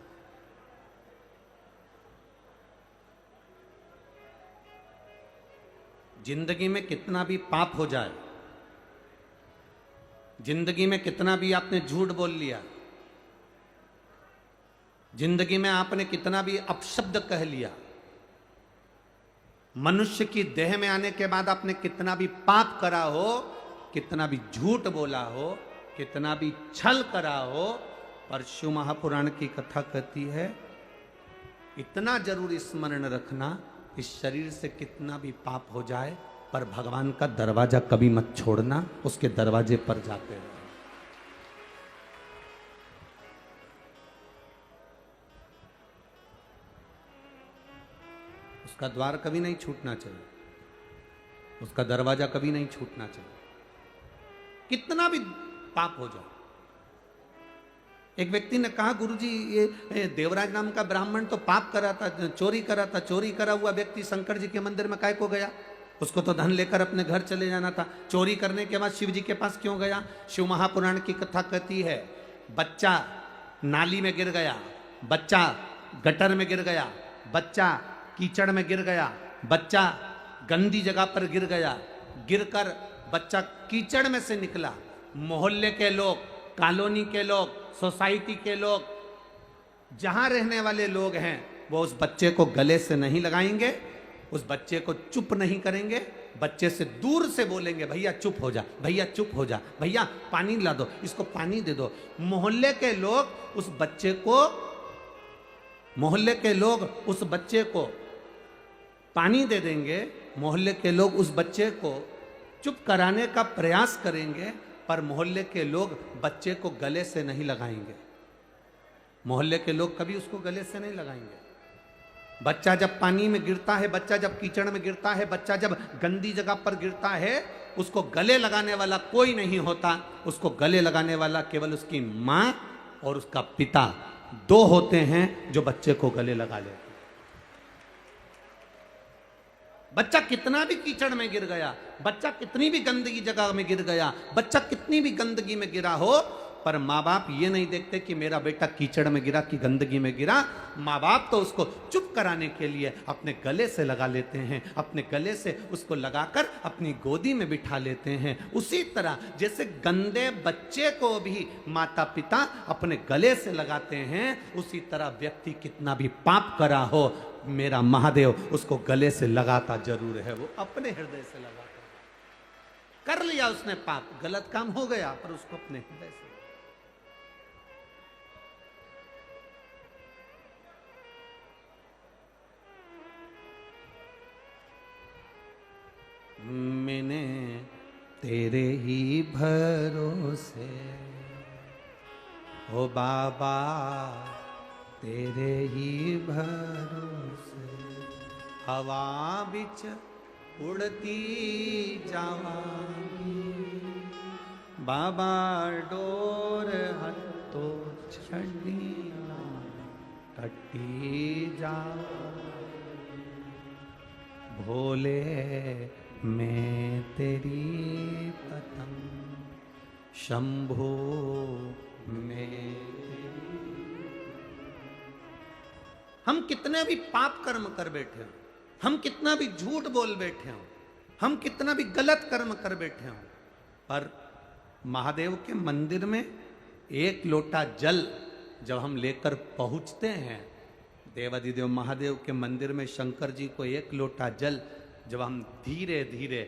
जिंदगी में कितना भी पाप हो जाए, जिंदगी में कितना भी आपने झूठ बोल लिया, जिंदगी में आपने कितना भी अपशब्द कह लिया, मनुष्य की देह में आने के बाद आपने कितना भी पाप करा हो, कितना भी झूठ बोला हो, कितना भी छल करा हो, पर शिव महापुराण की कथा कहती है इतना जरूर स्मरण रखना, इस शरीर से कितना भी पाप हो जाए पर भगवान का दरवाजा कभी मत छोड़ना, उसके दरवाजे पर जाते रहो। उसका द्वार कभी नहीं छूटना चाहिए, उसका दरवाजा कभी नहीं छूटना चाहिए, कितना भी पाप हो जाए। एक व्यक्ति ने कहा गुरुजी ये देवराज नाम का ब्राह्मण तो पाप करा था, चोरी करा था, चोरी करा हुआ व्यक्ति शंकर जी के मंदिर में काय को गया? उसको तो धन लेकर अपने घर चले जाना था, चोरी करने के बाद शिव जी के पास क्यों गया? शिव महापुराण की कथा कहती है बच्चा नाली में गिर गया, बच्चा गटर में गिर गया, बच्चा कीचड़ में गिर गया, बच्चा गंदी जगह पर गिर गया, गिरकर बच्चा कीचड़ में से निकला। मोहल्ले के लोग, कॉलोनी के लोग, सोसाइटी के लोग, जहां रहने वाले लोग हैं वो उस बच्चे को गले से नहीं लगाएंगे, उस बच्चे को चुप नहीं करेंगे, बच्चे से दूर से बोलेंगे भैया चुप हो जा, भैया चुप हो जा, भैया पानी ला दो, इसको पानी दे दो। मोहल्ले के लोग उस बच्चे को, मोहल्ले के लोग उस बच्चे को पानी दे देंगे, मोहल्ले के लोग उस बच्चे को चुप कराने का प्रयास करेंगे, पर मोहल्ले के लोग बच्चे को गले से नहीं लगाएंगे। मोहल्ले के लोग कभी उसको गले से नहीं लगाएंगे। बच्चा जब पानी में गिरता है, बच्चा जब कीचड़ में गिरता है, बच्चा जब गंदी जगह पर गिरता है, उसको गले लगाने वाला कोई नहीं होता। उसको गले लगाने वाला केवल उसकी माँ और उसका पिता, दो होते हैं जो बच्चे को गले लगा लेते हैं। बच्चा कितना भी कीचड़ में गिर गया, बच्चा कितनी भी गंदगी जगह में गिर गया, बच्चा कितनी भी गंदगी में गिरा हो, पर माँ बाप ये नहीं देखते कि मेरा बेटा कीचड़ में गिरा कि गंदगी में गिरा। माँ बाप तो उसको चुप कराने के लिए अपने गले से लगा लेते हैं, अपने गले से उसको लगाकर अपनी गोदी में बिठा लेते हैं। उसी तरह जैसे गंदे बच्चे को भी माता पिता अपने गले से लगाते हैं, उसी तरह व्यक्ति कितना भी पाप करा हो, मेरा महादेव उसको गले से लगाता जरूर है। वो अपने हृदय से लगाता। कर लिया उसने पाप, गलत काम हो गया, पर उसको अपने हृदय से। मैंने तेरे ही भरोसे, ओ बाबा तेरे ही भरोसे, हवा बिच उड़ती जावांगी, बाबा डोर हथो छड़ी कटी जा, भोले मैं तेरी पतंग, शंभो मैं। हम कितने भी पाप कर्म कर बैठे हो, हम कितना भी झूठ बोल बैठे हो, हम कितना भी गलत कर्म कर बैठे हो, पर महादेव के मंदिर में एक लोटा जल जब हम लेकर पहुंचते हैं, देवाधिदेव महादेव के मंदिर में शंकर जी को एक लोटा जल जब हम धीरे धीरे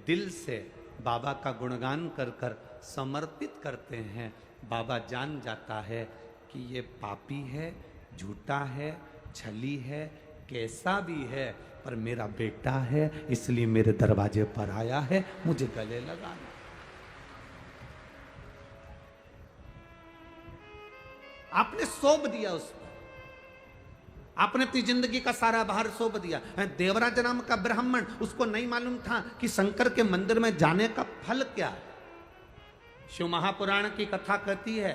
दिल से बाबा का गुणगान कर कर समर्पित करते हैं, बाबा जान जाता है कि ये पापी है, झूठा है, छली है, कैसा भी है, पर मेरा बेटा है, इसलिए मेरे दरवाजे पर आया है, मुझे गले लगाना। आपने सौंप दिया उसको, आपने अपनी जिंदगी का सारा भार सौंप दिया। देवराज नाम का ब्राह्मण, उसको नहीं मालूम था कि शंकर के मंदिर में जाने का फल क्या है। शिव महापुराण की कथा कहती है,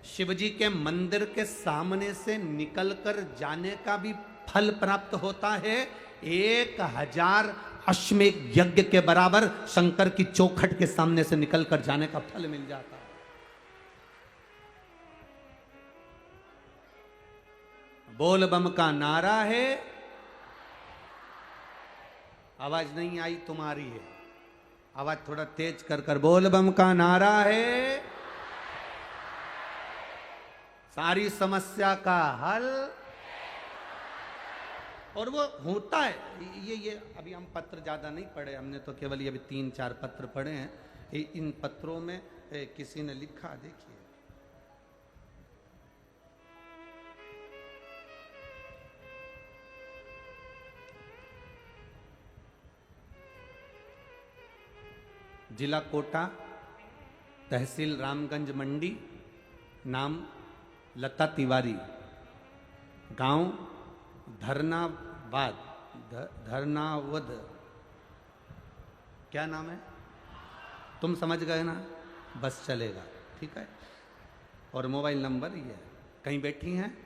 शिवजी के मंदिर के सामने से निकलकर जाने का भी फल प्राप्त होता है। 1000 अश्वमेध यज्ञ के बराबर शंकर की चौखट के सामने से निकलकर जाने का फल मिल जाता है। बोल बम का नारा है, आवाज नहीं आई तुम्हारी है, आवाज थोड़ा तेज कर कर बोल बम का नारा है, सारी समस्या का हल। और वो होता है। ये अभी हम पत्र ज्यादा नहीं पढ़े, हमने तो केवल ये अभी 3-4 पत्र पढ़े हैं। इन पत्रों में किसी ने लिखा, देखिए, जिला कोटा, तहसील रामगंज मंडी, नाम लता तिवारी, गांव धरनाबाद, धरनावद, क्या नाम है, तुम समझ गए ना, बस चलेगा, ठीक है। और मोबाइल नंबर ये है। कहीं बैठी हैं,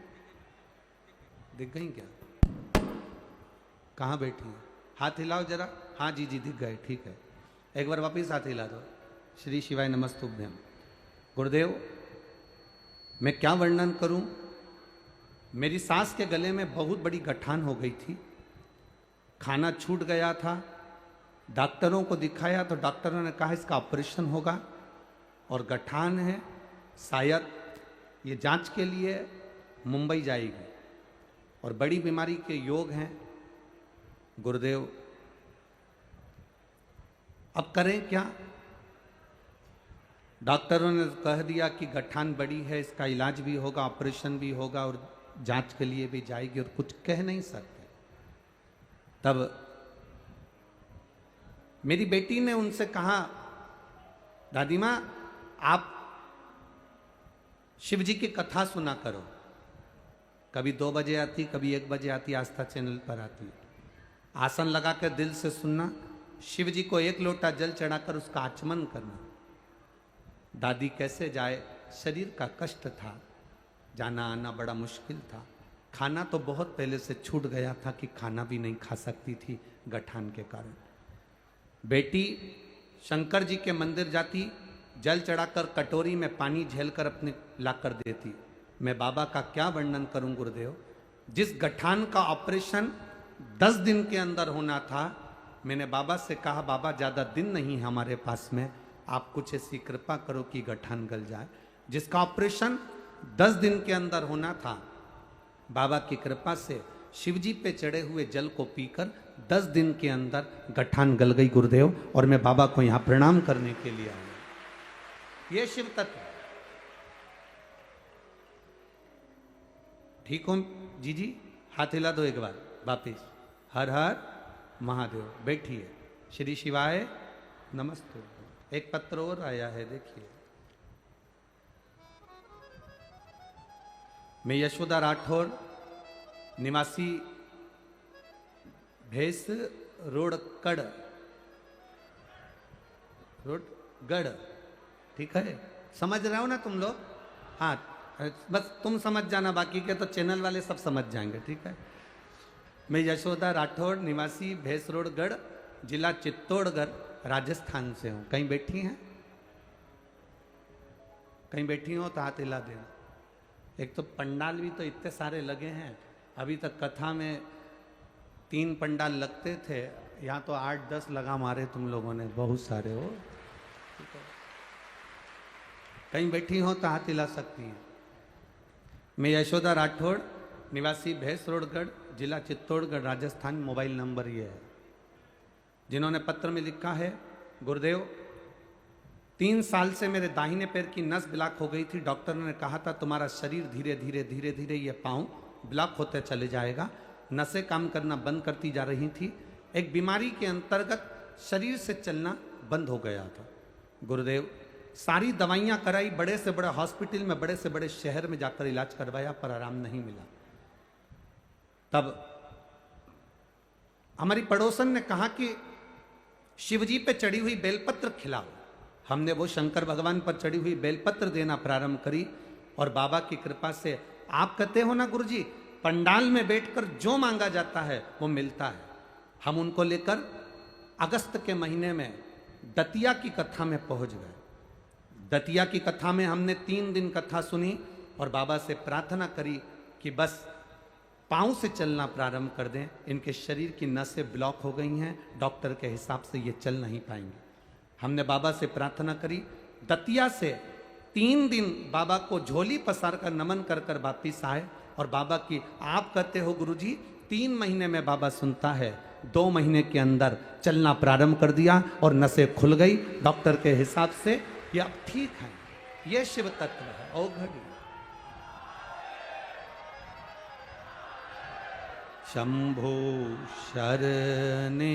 दिख गई क्या, कहाँ बैठी हैं, हाथ हिलाओ जरा, हाँ जी जी दिख गए, ठीक है। एक बार वापिस हाथ हिला दो। श्री शिवाय नमस्तुभ्यम। गुरुदेव, मैं क्या वर्णन करूं, मेरी सास के गले में बहुत बड़ी गठान हो गई थी, खाना छूट गया था, डॉक्टरों को दिखाया तो डॉक्टरों ने कहा इसका ऑपरेशन होगा और गठान है, शायद ये जांच के लिए मुंबई जाएगी और बड़ी बीमारी के योग हैं। गुरुदेव, अब करें क्या? डॉक्टरों ने कह दिया कि गठान बड़ी है, इसका इलाज भी होगा, ऑपरेशन भी होगा और जांच के लिए भी जाएगी, और कुछ कह नहीं सकते। तब मेरी बेटी ने उनसे कहा, दादी माँ आप शिव जी की कथा सुना करो, कभी 2 बजे आती, कभी 1 बजे आती, आस्था चैनल पर आती। आसन लगा कर दिल से सुनना, शिव जी को 1 लोटा जल चढ़ाकर उसका आचमन करना। दादी कैसे जाए, शरीर का कष्ट था, जाना आना बड़ा मुश्किल था, खाना तो बहुत पहले से छूट गया था कि खाना भी नहीं खा सकती थी गठान के कारण। बेटी शंकर जी के मंदिर जाती, जल चढ़ाकर कटोरी में पानी झेलकर अपने लाकर देती। मैं बाबा का क्या वर्णन करूं गुरुदेव, जिस गठान का ऑपरेशन 10 दिन के अंदर होना था, मैंने बाबा से कहा बाबा ज़्यादा दिन नहीं है हमारे पास में, आप कुछ ऐसी कृपा करो कि गठान गल जाए। जिसका ऑपरेशन 10 दिन के अंदर होना था, बाबा की कृपा से शिवजी पे चढ़े हुए जल को पीकर 10 दिन के अंदर गठान गल गई गुरुदेव, और मैं बाबा को यहाँ प्रणाम करने के लिए आया। ये शिव तत्व। ठीक हो जी जी, हाथ हिला दो एक बार वापिस। हर हर महादेव। बैठिए। श्री शिवाय नमस्ते। एक पत्र और आया है, देखिए। मैं यशोदा राठौर, निवासी भेस रोड कड़, रोड गढ़, ठीक है, समझ रहे हो ना तुम लोग? हाँ, बस तुम समझ जाना, बाकी के तो चैनल वाले सब समझ जाएंगे, ठीक है। मैं यशोदा राठौर, निवासी भेस रोड गढ़, जिला चित्तौड़गढ़, राजस्थान से हूँ। कहीं बैठी हैं? कहीं बैठी हो तो हाथ हिला देना। एक तो पंडाल भी तो इतने सारे लगे हैं, अभी तक कथा में 3 पंडाल लगते थे, यहाँ तो 8-10 लगा मारे तुम लोगों ने, बहुत सारे हो। कहीं बैठी हो तो हाथ हिला सकती हैं। मैं यशोदा राठौड़, निवासी भैंस रोडगढ़, जिला चित्तौड़गढ़, राजस्थान। मोबाइल नंबर ये है। जिन्होंने पत्र में लिखा है, गुरुदेव 3 साल से मेरे दाहिने पैर की नस ब्लॉक हो गई थी, डॉक्टर ने कहा था तुम्हारा शरीर धीरे धीरे धीरे धीरे ये पाँव ब्लॉक होते चले जाएगा। नसें काम करना बंद करती जा रही थी। एक बीमारी के अंतर्गत शरीर से चलना बंद हो गया था। गुरुदेव सारी दवाइयां कराई, बड़े से बड़े हॉस्पिटल में, बड़े से बड़े शहर में जाकर इलाज करवाया, पर आराम नहीं मिला। तब हमारी पड़ोसन ने कहा कि शिवजी पे चढ़ी हुई बेलपत्र खिलाओ। हमने वो शंकर भगवान पर चढ़ी हुई बेलपत्र देना प्रारंभ करी और बाबा की कृपा से, आप कहते हो ना गुरुजी, पंडाल में बैठकर जो मांगा जाता है वो मिलता है। हम उनको लेकर अगस्त के महीने में दतिया की कथा में पहुंच गए। दतिया की कथा में हमने 3 दिन कथा सुनी और बाबा से प्रार्थना करी कि बस पाँव से चलना प्रारंभ कर दें, इनके शरीर की नसें ब्लॉक हो गई हैं, डॉक्टर के हिसाब से ये चल नहीं पाएंगे। हमने बाबा से प्रार्थना करी। दतिया से 3 दिन बाबा को झोली पसार कर नमन कर कर वापिस आए और बाबा की, आप कहते हो गुरुजी 3 महीने में बाबा सुनता है, 2 महीने के अंदर चलना प्रारंभ कर दिया और नसें खुल गई। डॉक्टर के हिसाब से ये अब ठीक है। ये शिव तत्व है। औघड़ी शंभो शरणे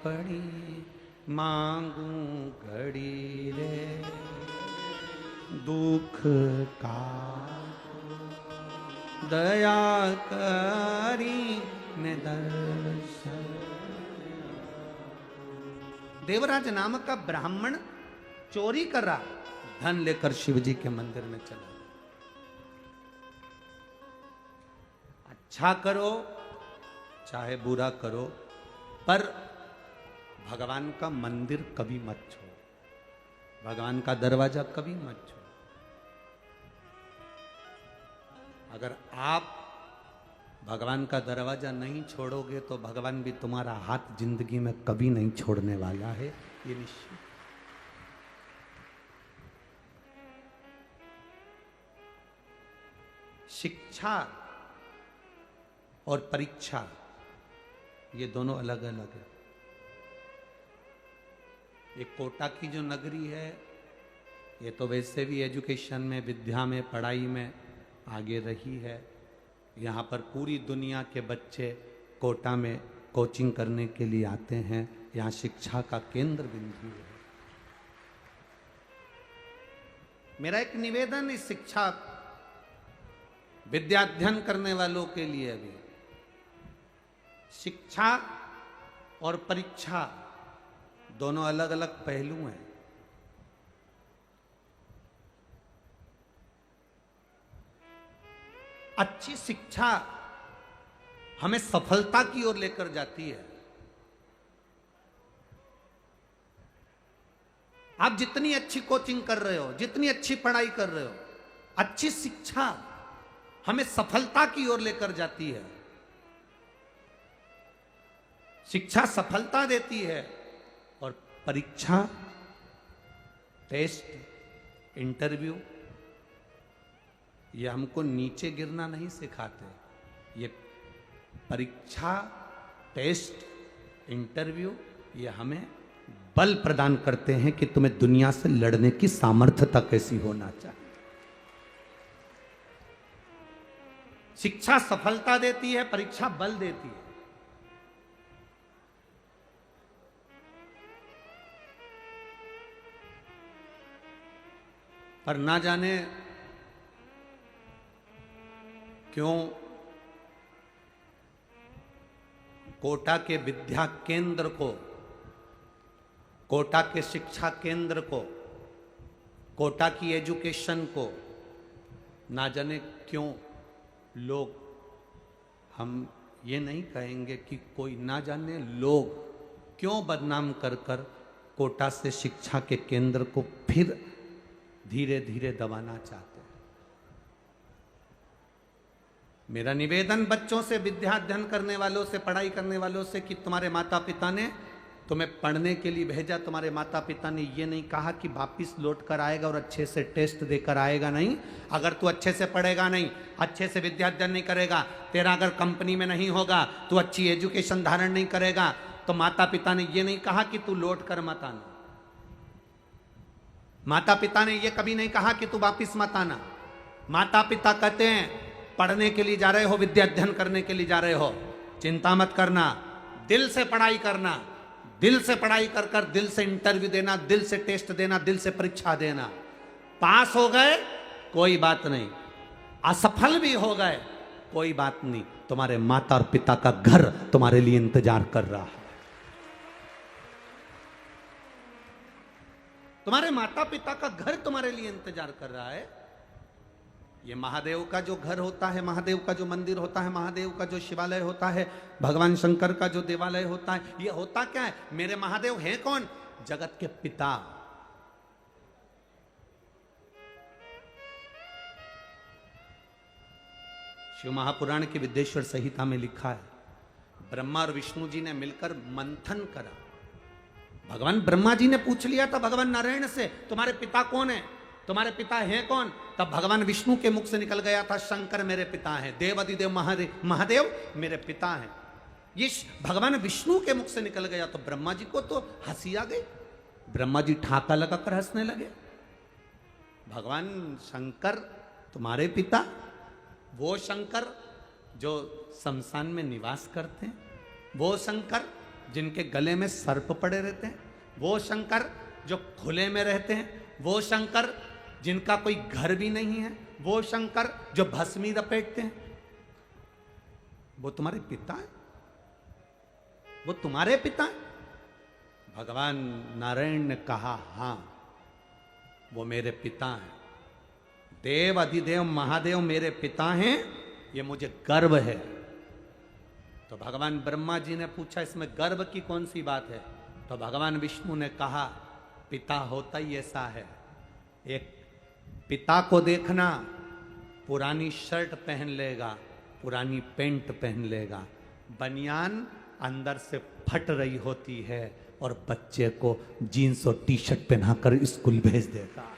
पड़ी मांगू घड़ी रे, दुख का दया करी ने दर्शन। देवराज नाम का ब्राह्मण चोरी कर रहा, धन लेकर शिवजी के मंदिर में चला। अच्छा करो चाहे बुरा करो, पर भगवान का मंदिर कभी मत छोड़ो, भगवान का दरवाजा कभी मत छोड़ो। अगर आप भगवान का दरवाजा नहीं छोड़ोगे तो भगवान भी तुम्हारा हाथ जिंदगी में कभी नहीं छोड़ने वाला है, ये निश्चित। शिक्षा और परीक्षा ये दोनों अलग अलग है। ये कोटा की जो नगरी है, ये तो वैसे भी एजुकेशन में, विद्या में, पढ़ाई में आगे रही है। यहाँ पर पूरी दुनिया के बच्चे कोटा में कोचिंग करने के लिए आते हैं। यहाँ शिक्षा का केंद्र बिंदु है। मेरा एक निवेदन इस शिक्षा विद्या अध्ययन करने वालों के लिए भी, शिक्षा और परीक्षा दोनों अलग अलग पहलू हैं। अच्छी शिक्षा हमें सफलता की ओर लेकर जाती है। आप जितनी अच्छी कोचिंग कर रहे हो, जितनी अच्छी पढ़ाई कर रहे हो, अच्छी शिक्षा हमें सफलता की ओर लेकर जाती है। शिक्षा सफलता देती है और परीक्षा, टेस्ट, इंटरव्यू ये हमको नीचे गिरना नहीं सिखाते। ये परीक्षा, टेस्ट, इंटरव्यू ये हमें बल प्रदान करते हैं कि तुम्हें दुनिया से लड़ने की सामर्थ्यता कैसी होना चाहिए। शिक्षा सफलता देती है, परीक्षा बल देती है। पर ना जाने क्यों कोटा के विद्या केंद्र को, कोटा के शिक्षा केंद्र को, कोटा की एजुकेशन को ना जाने क्यों लोग, हम ये नहीं कहेंगे कि कोई, ना जाने लोग क्यों बदनाम कर कर कोटा से शिक्षा के केंद्र को फिर धीरे धीरे दबाना चाहते हैं। मेरा निवेदन बच्चों से, विद्या अध्ययन करने वालों से, पढ़ाई करने वालों से कि तुम्हारे माता पिता ने तुम्हें पढ़ने के लिए भेजा, तुम्हारे माता पिता ने ये नहीं कहा कि वापिस लौट कर आएगा और अच्छे से टेस्ट देकर आएगा। नहीं, अगर तू अच्छे से पढ़ेगा नहीं, अच्छे से विद्या अध्ययन नहीं करेगा, तेरा अगर कंपनी में नहीं होगा, तू अच्छी एजुकेशन धारण नहीं करेगा, तो माता पिता ने ये नहीं कहा कि तू लौट कर मत आना। माता पिता ने ये कभी नहीं कहा कि तू वापिस मत आना। माता पिता कहते हैं पढ़ने के लिए जा रहे हो, विद्या अध्ययन करने के लिए जा रहे हो, चिंता मत करना, दिल से पढ़ाई करना, दिल से पढ़ाई कर कर दिल से इंटरव्यू देना, दिल से टेस्ट देना, दिल से परीक्षा देना। पास हो गए कोई बात नहीं, असफल भी हो गए कोई बात नहीं, तुम्हारे माता और पिता का घर तुम्हारे लिए इंतजार कर रहा है। तुम्हारे माता पिता का घर तुम्हारे लिए इंतजार कर रहा है। ये महादेव का जो घर होता है, महादेव का जो मंदिर होता है, महादेव का जो शिवालय होता है, भगवान शंकर का जो देवालय होता है, ये होता क्या है? मेरे महादेव हैं कौन? जगत के पिता। शिव महापुराण की विद्येश्वर संहिता में लिखा है, ब्रह्मा और विष्णु जी ने मिलकर मंथन करा। भगवान ब्रह्मा जी ने पूछ लिया था भगवान नारायण से, तुम्हारे पिता कौन है, तुम्हारे पिता हैं कौन? तब भगवान विष्णु के मुख से निकल गया था, शंकर मेरे पिता हैं, देव अधिदेव महादेव मेरे पिता हैं। ये भगवान विष्णु के मुख से निकल गया तो ब्रह्मा जी को तो हंसी आ गई, ब्रह्मा जी ठाका लगाकर हंसने लगे। भगवान शंकर तुम्हारे पिता, वो शंकर जो शमशान में निवास करते हैं, वो शंकर जिनके गले में सर्प पड़े रहते हैं, वो शंकर जो खुले में रहते हैं, वो शंकर जिनका कोई घर भी नहीं है, वो शंकर जो भस्मी लपेटते हैं, वो तुम्हारे पिता है, वो तुम्हारे पिता है। भगवान नारायण ने कहा हाँ वो मेरे पिता हैं, देव अधिदेव महादेव मेरे पिता हैं, ये मुझे गर्व है। तो भगवान ब्रह्मा जी ने पूछा इसमें गर्व की कौन सी बात है? तो भगवान विष्णु ने कहा पिता होता ही ऐसा है, एक पिता को देखना पुरानी शर्ट पहन लेगा, पुरानी पैंट पहन लेगा, बनियान अंदर से फट रही होती है और बच्चे को जीन्स और टी शर्ट पहनाकर स्कूल भेज देता।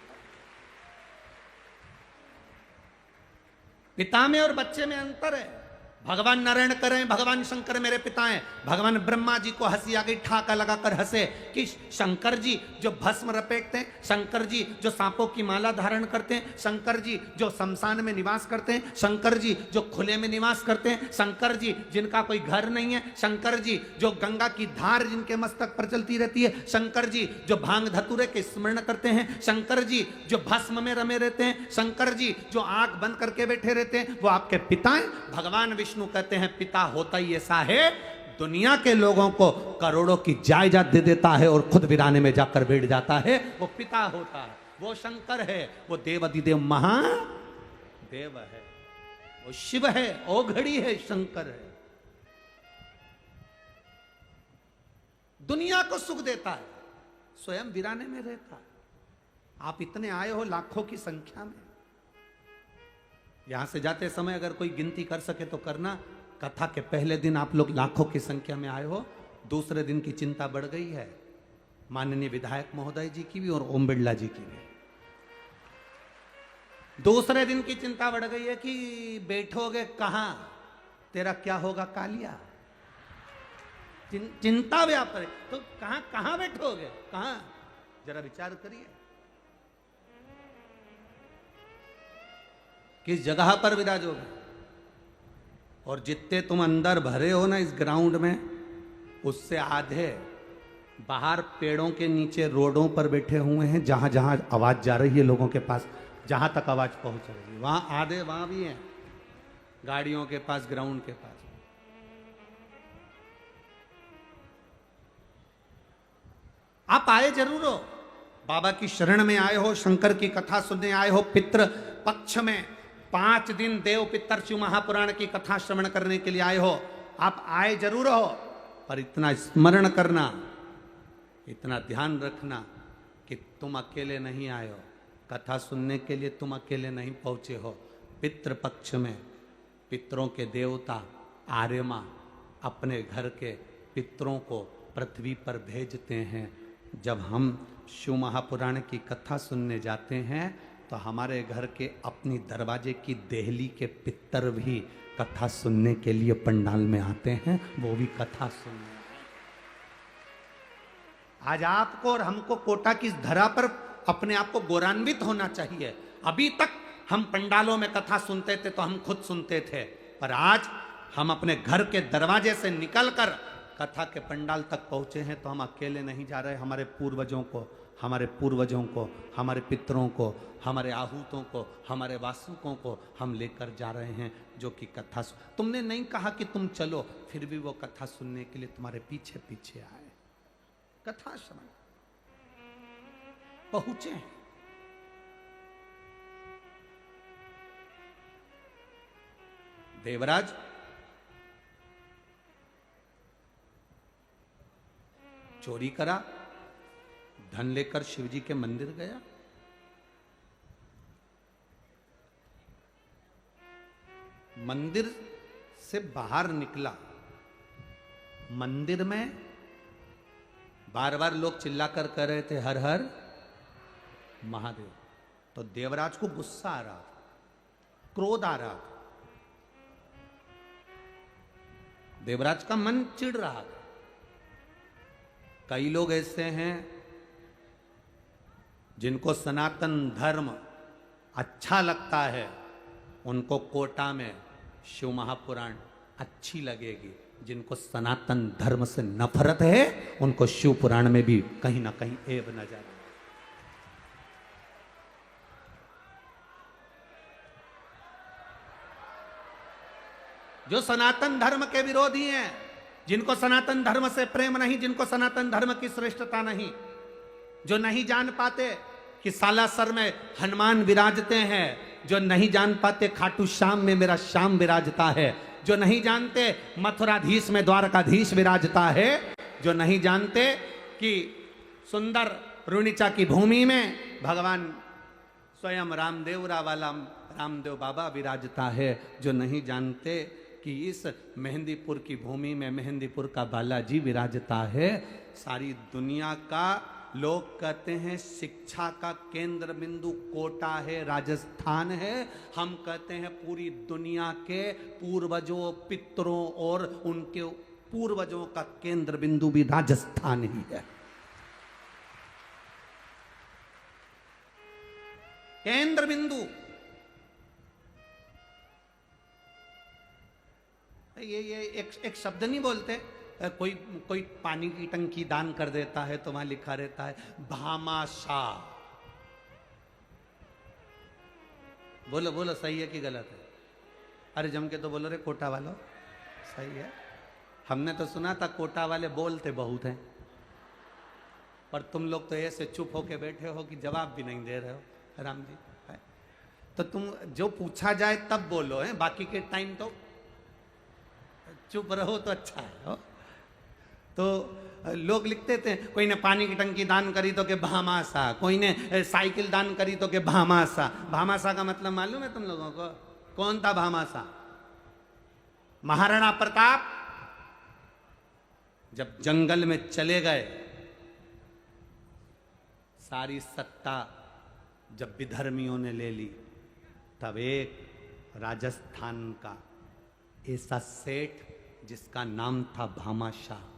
पिता में और बच्चे में अंतर है। भगवान नारायण करें, भगवान शंकर मेरे पिता हैं। भगवान ब्रह्मा जी को हंसी आ गई, ठाका लगाकर हंसे कि शंकर जी जो भस्म रपेटते हैं, शंकर जी जो सांपों की माला धारण करते हैं, शंकर जी जो शमशान में निवास करते हैं, शंकर जी जो खुले में निवास करते हैं, शंकर जी जिनका कोई घर नहीं है, शंकर जी जो गंगा की धार जिनके मस्तक पर चलती रहती है, शंकर जी जो भांग धतूरे के स्मरण करते हैं, शंकर जी जो भस्म में रमे रहते हैं, शंकर जी जो आंख बंद करके बैठे रहते हैं, वो आपके पिता हैं। भगवान विष्णु कहते हैं पिता होता ही ऐसा है, दुनिया के लोगों को करोड़ों की जायदाद दे देता है और खुद वीराने में जाकर बैठ जाता है, वो पिता होता है, वो शंकर है, वो देव अधिदेव महादेव है, वो शिव है, ओघड़ी है, शंकर है। दुनिया को सुख देता है, स्वयं वीराने में रहता है। आप इतने आए हो लाखों की संख्या में, यहां से जाते समय अगर कोई गिनती कर सके तो करना। कथा के पहले दिन आप लोग लाखों की संख्या में आए हो, दूसरे दिन की चिंता बढ़ गई है, माननीय विधायक महोदय जी की भी और ओम बिरला जी की भी। दूसरे दिन की चिंता बढ़ गई है कि बैठोगे कहां, तेरा क्या होगा कालिया। चिंता व्याप है तो कहां कहां बैठोगे, कहां, जरा विचार करिए, किस जगह पर विराजोगे। और जितने तुम अंदर भरे हो ना इस ग्राउंड में, उससे आधे बाहर पेड़ों के नीचे रोडों पर बैठे हुए हैं, जहां जहां आवाज जा रही है लोगों के पास, जहां तक आवाज पहुंच रही है वहां आधे वहां भी हैं, गाड़ियों के पास, ग्राउंड के पास। आप आए जरूर हो, बाबा की शरण में आए हो, शंकर की कथा सुनने आए हो, पितृ पक्ष में 5 दिन देव पितर शिव महापुराण की कथा श्रवण करने के लिए आए हो। आप आए जरूर हो, पर इतना स्मरण करना, इतना ध्यान रखना कि तुम अकेले नहीं आए हो, कथा सुनने के लिए तुम अकेले नहीं पहुंचे हो। पितृ पक्ष में पितरों के देवता आर्यमा अपने घर के पितरों को पृथ्वी पर भेजते हैं। जब हम शिव महापुराण की कथा सुनने जाते हैं तो हमारे घर के अपनी दरवाजे की देहली के पितर भी कथा सुनने के लिए पंडाल में आते हैं, वो भी कथा सुनने। आज आपको और हमको कोटा की धरा पर अपने आप को गौरवान्वित होना चाहिए। अभी तक हम पंडालों में कथा सुनते थे तो हम खुद सुनते थे, पर आज हम अपने घर के दरवाजे से निकलकर कथा के पंडाल तक पहुंचे हैं तो हम अकेले नहीं जा रहे। हमारे पूर्वजों को, हमारे पितरों को, हमारे आहूतों को, हमारे वासुकों को हम लेकर जा रहे हैं, जो कि कथा तुमने नहीं कहा कि तुम चलो, फिर भी वो कथा सुनने के लिए तुम्हारे पीछे पीछे आए। कथा श्रवण पहुंचे हैं। देवराज चोरी करा, धन लेकर शिवजी के मंदिर गया। मंदिर से बाहर निकला, मंदिर में बार बार लोग चिल्लाकर कह रहे थे हर हर महादेव। तो देवराज को गुस्सा आ रहा था, क्रोध आ रहा था, देवराज का मन चिढ़ रहा था। कई लोग ऐसे हैं जिनको सनातन धर्म अच्छा लगता है, उनको कोटा में शिव महापुराण अच्छी लगेगी। जिनको सनातन धर्म से नफरत है, उनको शिव पुराण में भी कहीं ना कहीं ऐब नजर आए। जो सनातन धर्म के विरोधी हैं, जिनको सनातन धर्म से प्रेम नहीं, जिनको सनातन धर्म की श्रेष्ठता नहीं, जो नहीं जान पाते कि सालासर में हनुमान विराजते हैं, जो नहीं जान पाते खाटू श्याम में मेरा श्याम विराजता है, जो नहीं जानते मथुराधीश में द्वारकाधीश विराजता है, जो नहीं जानते कि सुंदर रुणिचा की भूमि में भगवान स्वयं रामदेवरा वाला रामदेव बाबा विराजता है, जो नहीं जानते कि इस मेहंदीपुर की भूमि में मेहंदीपुर का बालाजी विराजता है। सारी दुनिया का लोग कहते हैं शिक्षा का केंद्र बिंदु कोटा है, राजस्थान है। हम कहते हैं पूरी दुनिया के पूर्वजों, पितरों और उनके पूर्वजों का केंद्र बिंदु भी राजस्थान ही है। केंद्र बिंदु ये एक शब्द नहीं बोलते। कोई पानी की टंकी दान कर देता है तो वहां लिखा रहता है भामाशाह। बोलो बोलो, सही है कि गलत है? अरे जम के तो बोलो रे कोटा वालों, सही है। हमने तो सुना था कोटा वाले बोलते बहुत हैं, पर तुम लोग तो ऐसे चुप होके बैठे हो कि जवाब भी नहीं दे रहे हो। राम जी है तो तुम जो पूछा जाए तब बोलो है, बाकी के टाइम तो चुप रहो तो अच्छा है हो? तो लोग लिखते थे कोई ने पानी की टंकी दान करी तो के भामासा, कोई ने साइकिल दान करी तो के भामासा। भामासा का मतलब मालूम है तुम लोगों को? कौन था भामासा? महाराणा प्रताप जब जंगल में चले गए, सारी सत्ता जब विधर्मियों ने ले ली, तब एक राजस्थान का ऐसा सेठ जिसका नाम था भामाशाह,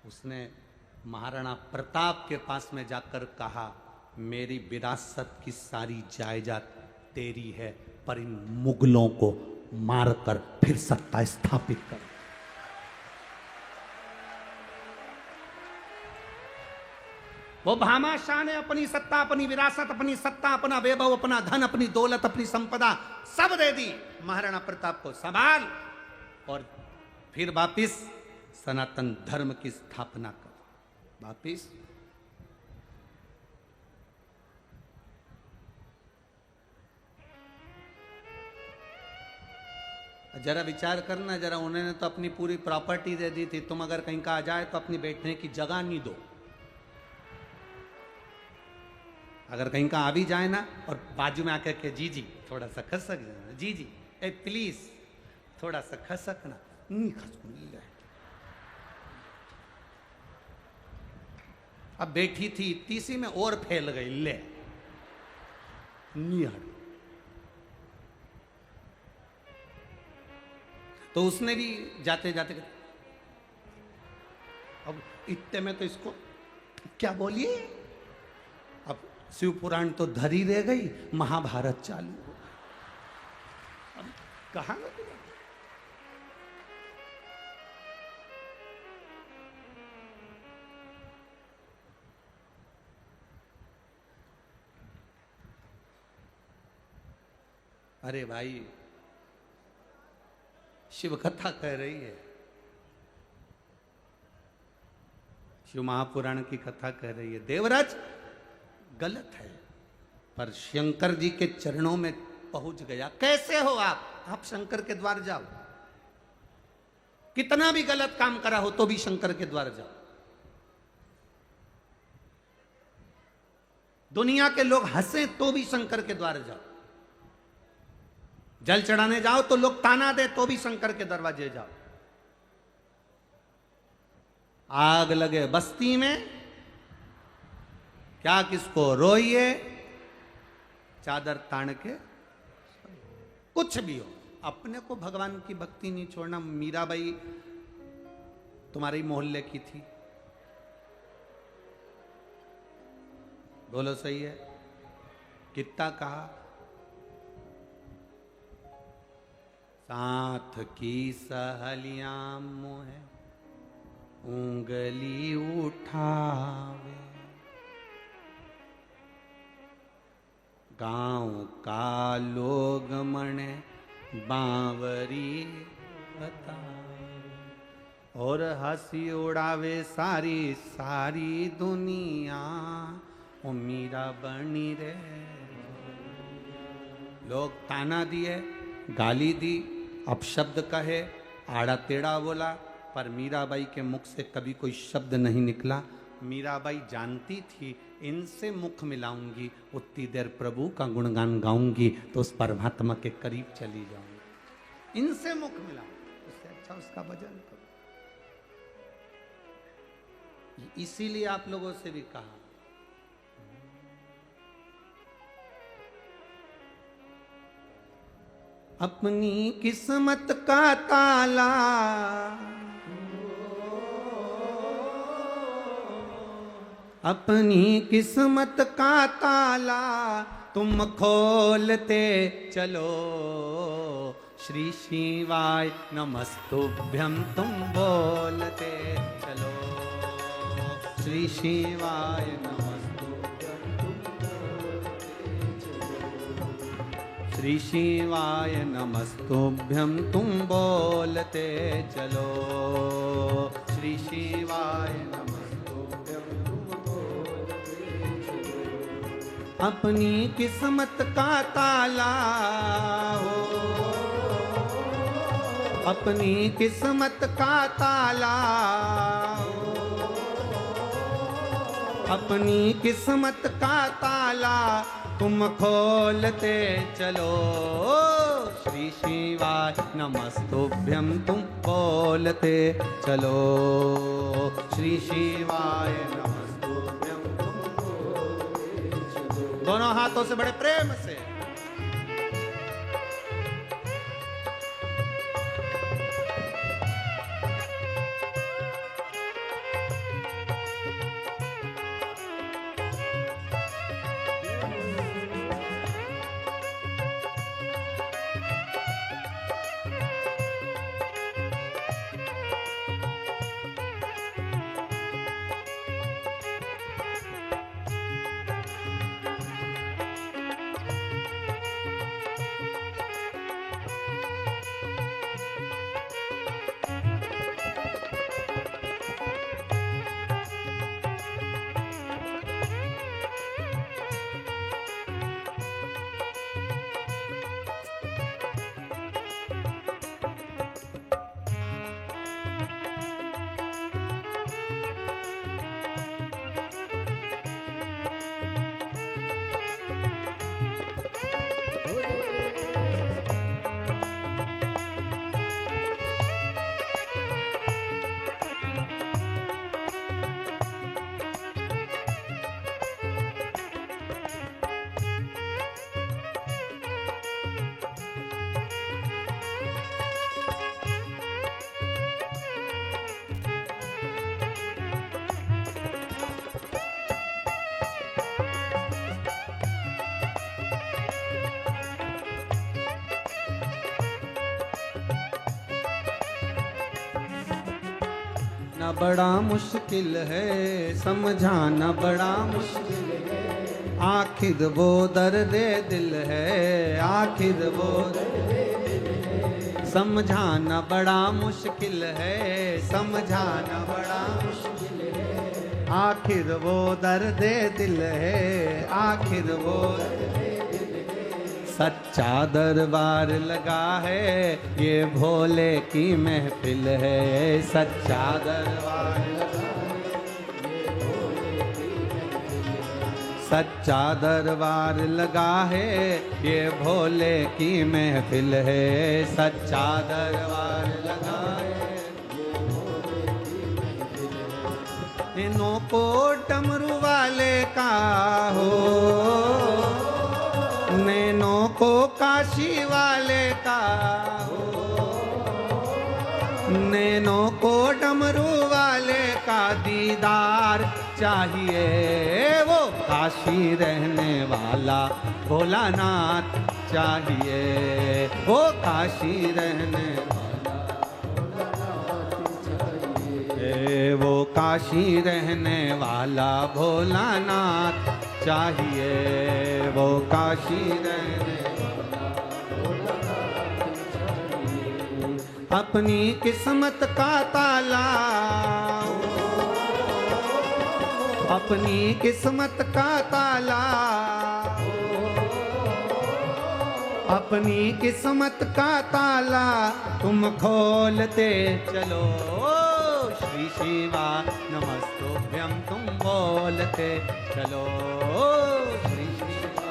उसने महाराणा प्रताप के पास में जाकर कहा मेरी विरासत की सारी जायदाद तेरी है, पर इन मुगलों को मारकर फिर सत्ता स्थापित कर। वो भामाशाह ने अपनी सत्ता, अपनी विरासत, अपनी सत्ता, अपना वैभव, अपना धन, अपनी दौलत, अपनी संपदा सब दे दी महाराणा प्रताप को, संभाल, और फिर वापिस सनातन धर्म की स्थापना कर। वापिस जरा विचार करना जरा, उन्होंने तो अपनी पूरी प्रॉपर्टी दे दी थी। तुम अगर कहीं का आ जाए तो अपनी बैठने की जगह नहीं दो। अगर कहीं का आ भी जाए ना और बाजू में आकर के जी जी थोड़ा सा खसक जाना, जी जी ए प्लीज थोड़ा सा खसकना, नहीं खसक। अब बैठी थी तीसरी में और फैल गई, ले नहीं हट। तो उसने भी जाते जाते अब इतने में तो इसको क्या बोलिए, अब शिव पुराण तो धरी रह गई, महाभारत चालू हो गई। अब कहाँ गए? अरे भाई, शिव कथा कह रही है, शिव महापुराण की कथा कह रही है। देवराज गलत है, पर शंकर जी के चरणों में पहुंच गया। कैसे हो आप शंकर के द्वार जाओ। कितना भी गलत काम करा हो तो भी शंकर के द्वार जाओ। दुनिया के लोग हंसे तो भी शंकर के द्वार जाओ। जल चढ़ाने जाओ तो लोग ताना दे तो भी शंकर के दरवाजे जाओ। आग लगे बस्ती में, क्या किसको रोइए, चादर तान के, कुछ भी हो, अपने को भगवान की भक्ति नहीं छोड़ना। मीराबाई तुम्हारे ही मोहल्ले की थी, बोलो सही है? कितना कहा, साथ की सहेलियां मोहे उंगली उठावे, गांव का लोग मने बावरी बतावे, और हंसी उड़ावे सारी सारी दुनिया, ओ मीरा बनी रे। लोग ताना दिए, गाली दी, अपशब्द कहे, आड़ा टेढ़ा बोला, पर मीराबाई के मुख से कभी कोई शब्द नहीं निकला। मीराबाई जानती थी इनसे मुख मिलाऊंगी, उतनी देर प्रभु का गुणगान गाऊंगी तो उस परमात्मा के करीब चली जाऊंगी। इनसे मुख मिलाऊंगी, उससे अच्छा उसका भजन करो। इसीलिए आप लोगों से भी कहा, अपनी किस्मत का ताला अपनी किस्मत का ताला तुम खोलते चलो, श्री शिवाय नमस्तुभ्यं तुम बोलते चलो, श्री शिवाय नमस्तुभ्यं तुम बोलते चलो, श्री शिवाय नमस्तुभ्यं तुम बोलते चलो, श्री शिवाय नमस्तुभ्यं तुम बोलते चलो। अपनी किस्मत का ताला हो, अपनी किस्मत का ताला हो, अपनी किस्मत का ताला तुम खोलते चलो, श्री शिवाय नमस्तुभ्यं तुम बोलते चलो, श्री शिवाय नमस्तुभ्यं तुम बोलते चलो। दोनों हाथों से बड़े प्रेम से बड़ा मुश्किल है, समझाना बड़ा मुश्किल है, आखिर वो दर्द दिल है, आखिर वो दर्द दिल है, समझाना बड़ा मुश्किल है, समझाना बड़ा मुश्किल है, आखिर वो दर्द दिल है, आखिर वो दर्द दिल है। सच्चा दरबार लगा है, ये भोले की महफिल है, सच्चा दरबार लगा है, ये भोले की महफिल है, सच्चा दरबार लगा है, ये भोले की महफिल है, सच्चा दरबार लगा है, ये भोले की महफिल है। इन्हों को डमरू वाले का हो, नैनों को काशी वाले का हो, नैनों को डमरू वाले का दीदार चाहिए, वो काशी रहने वाला भोलानाथ चाहिए, वो काशी रहने वाला भोलानाथ चाहिए, वो काशी रहने वाला भोलानाथ चाहिए, वो काशी रहने वाला भोलानाथ चाहिए। अपनी किस्मत का ताला, अपनी किस्मत का ताला, अपनी किस्मत का ताला तुम खोलते चलो, श्री शिवा नमस्तुभ्यं तुम बोलते चलो, श्री शिवा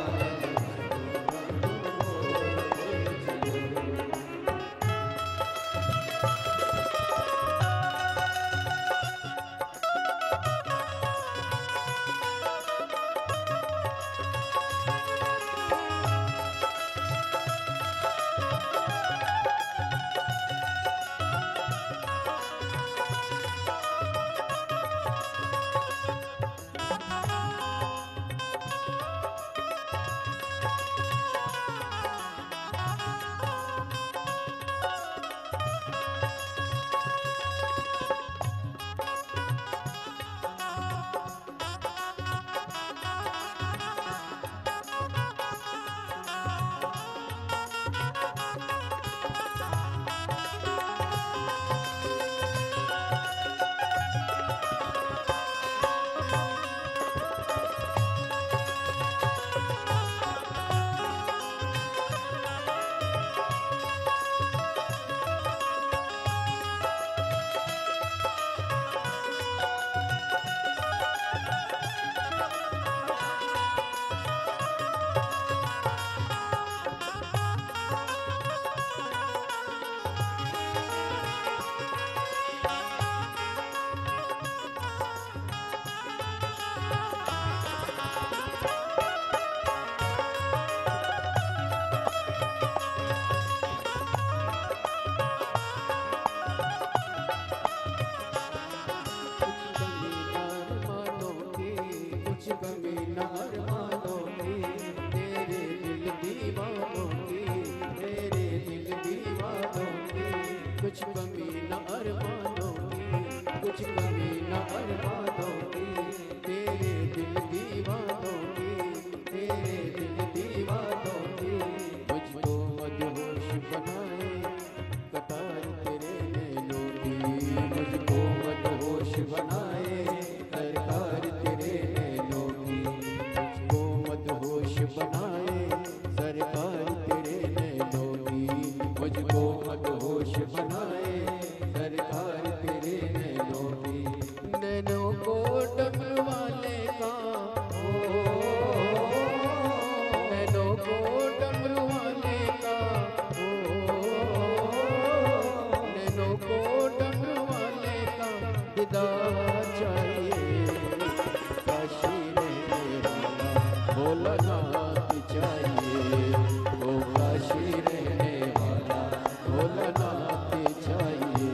कुछ कमी न अरमानों की, कुछ कमी न अरमानों की, तेरे दिल दीवानों की, तेरे दिल दीवानों की। मुझको मदहोश बनाए कतार तेरे नैनों की, मुझको मदहोश बनाए सरकार तेरे नैनों की, मुझको मदहोश बनाए सरकार तेरे नैनों की, मुझको मदहोश बनाए सरकार तेरे नैनों की। नैनों को डमरू वाले का हो, नैनों को डमरू वाले का हो, नैनों को डमरू वाले का दीदार चाहिए, काशी रहने वाला भोलानाथ चाहिए, वो काशी रहने वाला भोलानाथ चाहिए।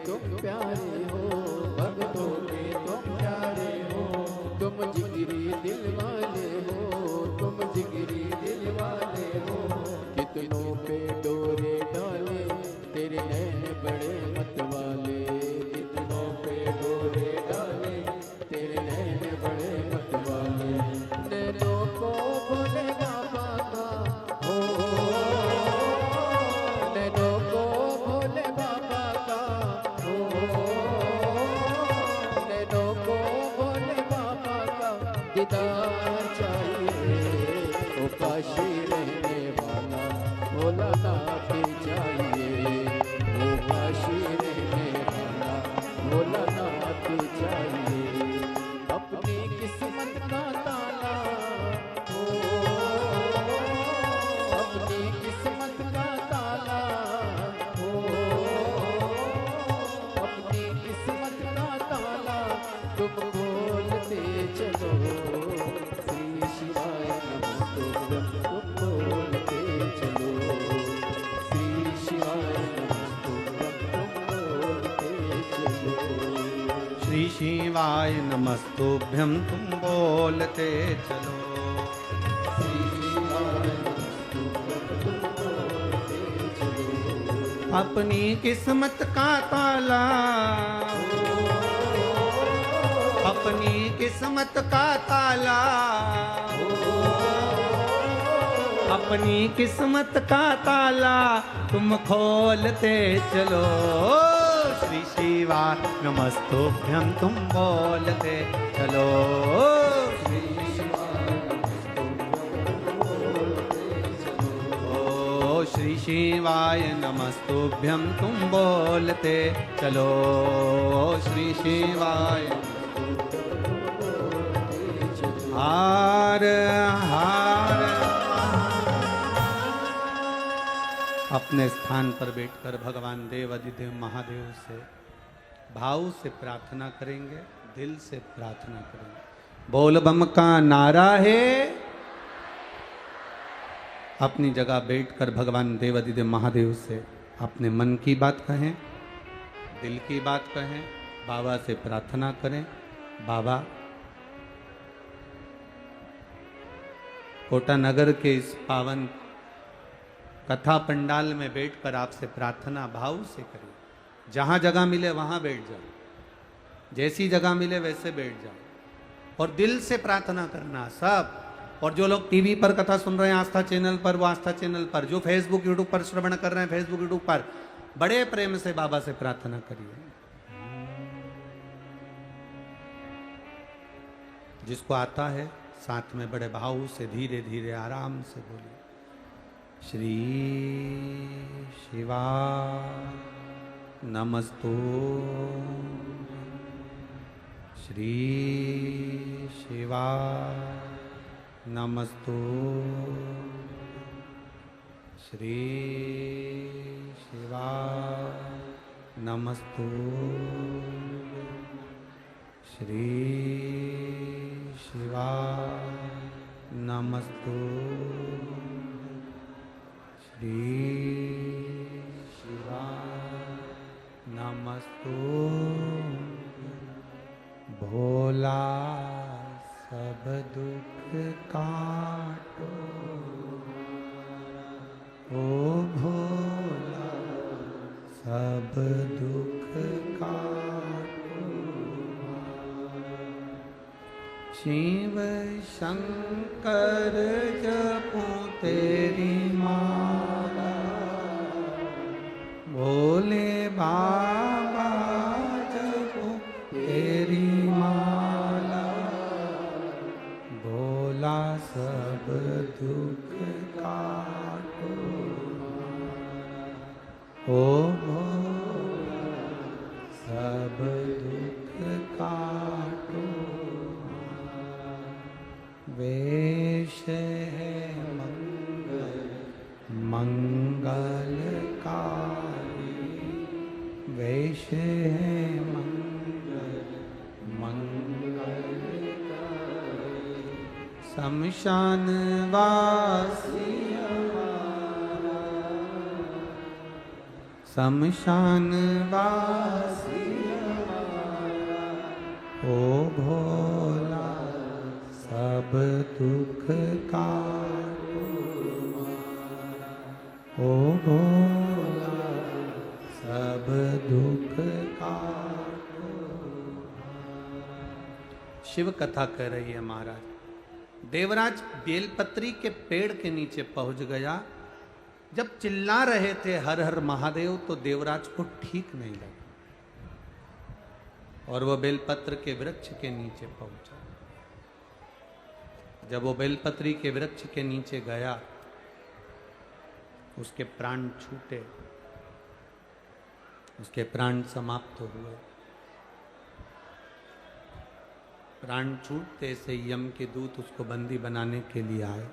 तुम प्यारे हो, भक्तों के तुम प्यारे हो, तुम जिगरी दिल वाले हो, तुम जिगरी दिल वाले हो। कितनों पे डोरे डाले तेरे नैन बड़े मत वाले, कितनों पे डोरे डाले तेरे नैन बड़े मत वाले। नैनों को भोले बाबा का हो, नैनों को भोले बाबा का हो, नैनों को भोले बाबा का दीदार चाहिए। ओ काशी रहने वाला भोलानाथ चाहिए, ओ काशी रहने वाला भोलानाथ चाहिए। अपनी किस्मत का ताला हो, अपनी किस्मत का ताला हो, अपनी किस्मत का ताला तुम खोलते चलो। श्री शिवाय नमस्तुभ्यं तुम बोलते चलो, श्री शिवाय नमस्तुभ्यं तुम बोलते चलो। श्री शिवाय नमस्तुभ्यं तुम बोलते चलो। श्री शिवाय नमस्तुभ्यं तुम बोलते चलो। अपनी किस्मत का ताला, अपनी किस्मत का ताला, अपनी किस्मत का ताला तुम खोलते चलो। श्री शिवाय नमस्तुभ्यं तुम बोलते चलो। श्री श्री शिवाय नमस्तुभ्यं तुम बोलते चलो। श्री शिवाय हार हार। अपने स्थान पर बैठकर भगवान देव अधिदेव महादेव से भाव से प्रार्थना करेंगे, दिल से प्रार्थना करेंगे। बोल बम का नारा है। अपनी जगह बैठकर भगवान देव अधिदेव महादेव से अपने मन की बात कहें, दिल की बात कहें, बाबा से प्रार्थना करें। बाबा, कोटा नगर के इस पावन कथा पंडाल में बैठकर आपसे प्रार्थना भाव से करिए। जहां जगह मिले वहां बैठ जाओ, जैसी जगह मिले वैसे बैठ जाओ और दिल से प्रार्थना करना सब। और जो लोग टीवी पर कथा सुन रहे हैं आस्था चैनल पर, वो आस्था चैनल पर, जो फेसबुक यूट्यूब पर श्रवण कर रहे हैं फेसबुक यूट्यूब पर, बड़े प्रेम से बाबा से प्रार्थना करिए। जिसको आता है साथ में बड़े भाव से धीरे धीरे आराम से बोलिए। श्री शिवा नमस्तो, श्री शिवा नमस्तो, श्री शिवा नमस्तो, श्री शिवा नमस्तो, श्री शिवा नमस्तो। भोला सब दुख काटो, ओ भोला सब दुख काटो। शिव शंकर जपूं तेरी माला, भोले बाबा जपूं तेरी माला। भोला सब दुख काटो, ओ भोला सब दुख काटो। वेश है मंगल मंगलकारी, वेश है मंगल मंगलकारी। शमशान वासी हमारा, शमशान वासी ओ भोला सब दुख का ओ भोला सब दुख का। शिव कथा कह रही है महाराज। देवराज बेलपत्री के पेड़ के नीचे पहुंच गया। जब चिल्ला रहे थे हर हर महादेव तो देवराज को ठीक नहीं लगा और वो बेलपत्र के वृक्ष के नीचे पहुंचा। जब वो बेलपत्री के वृक्ष के नीचे गया उसके प्राण छूटे, उसके प्राण समाप्त हुए। प्राण छूटते से यम के दूत उसको बंदी बनाने के लिए आए।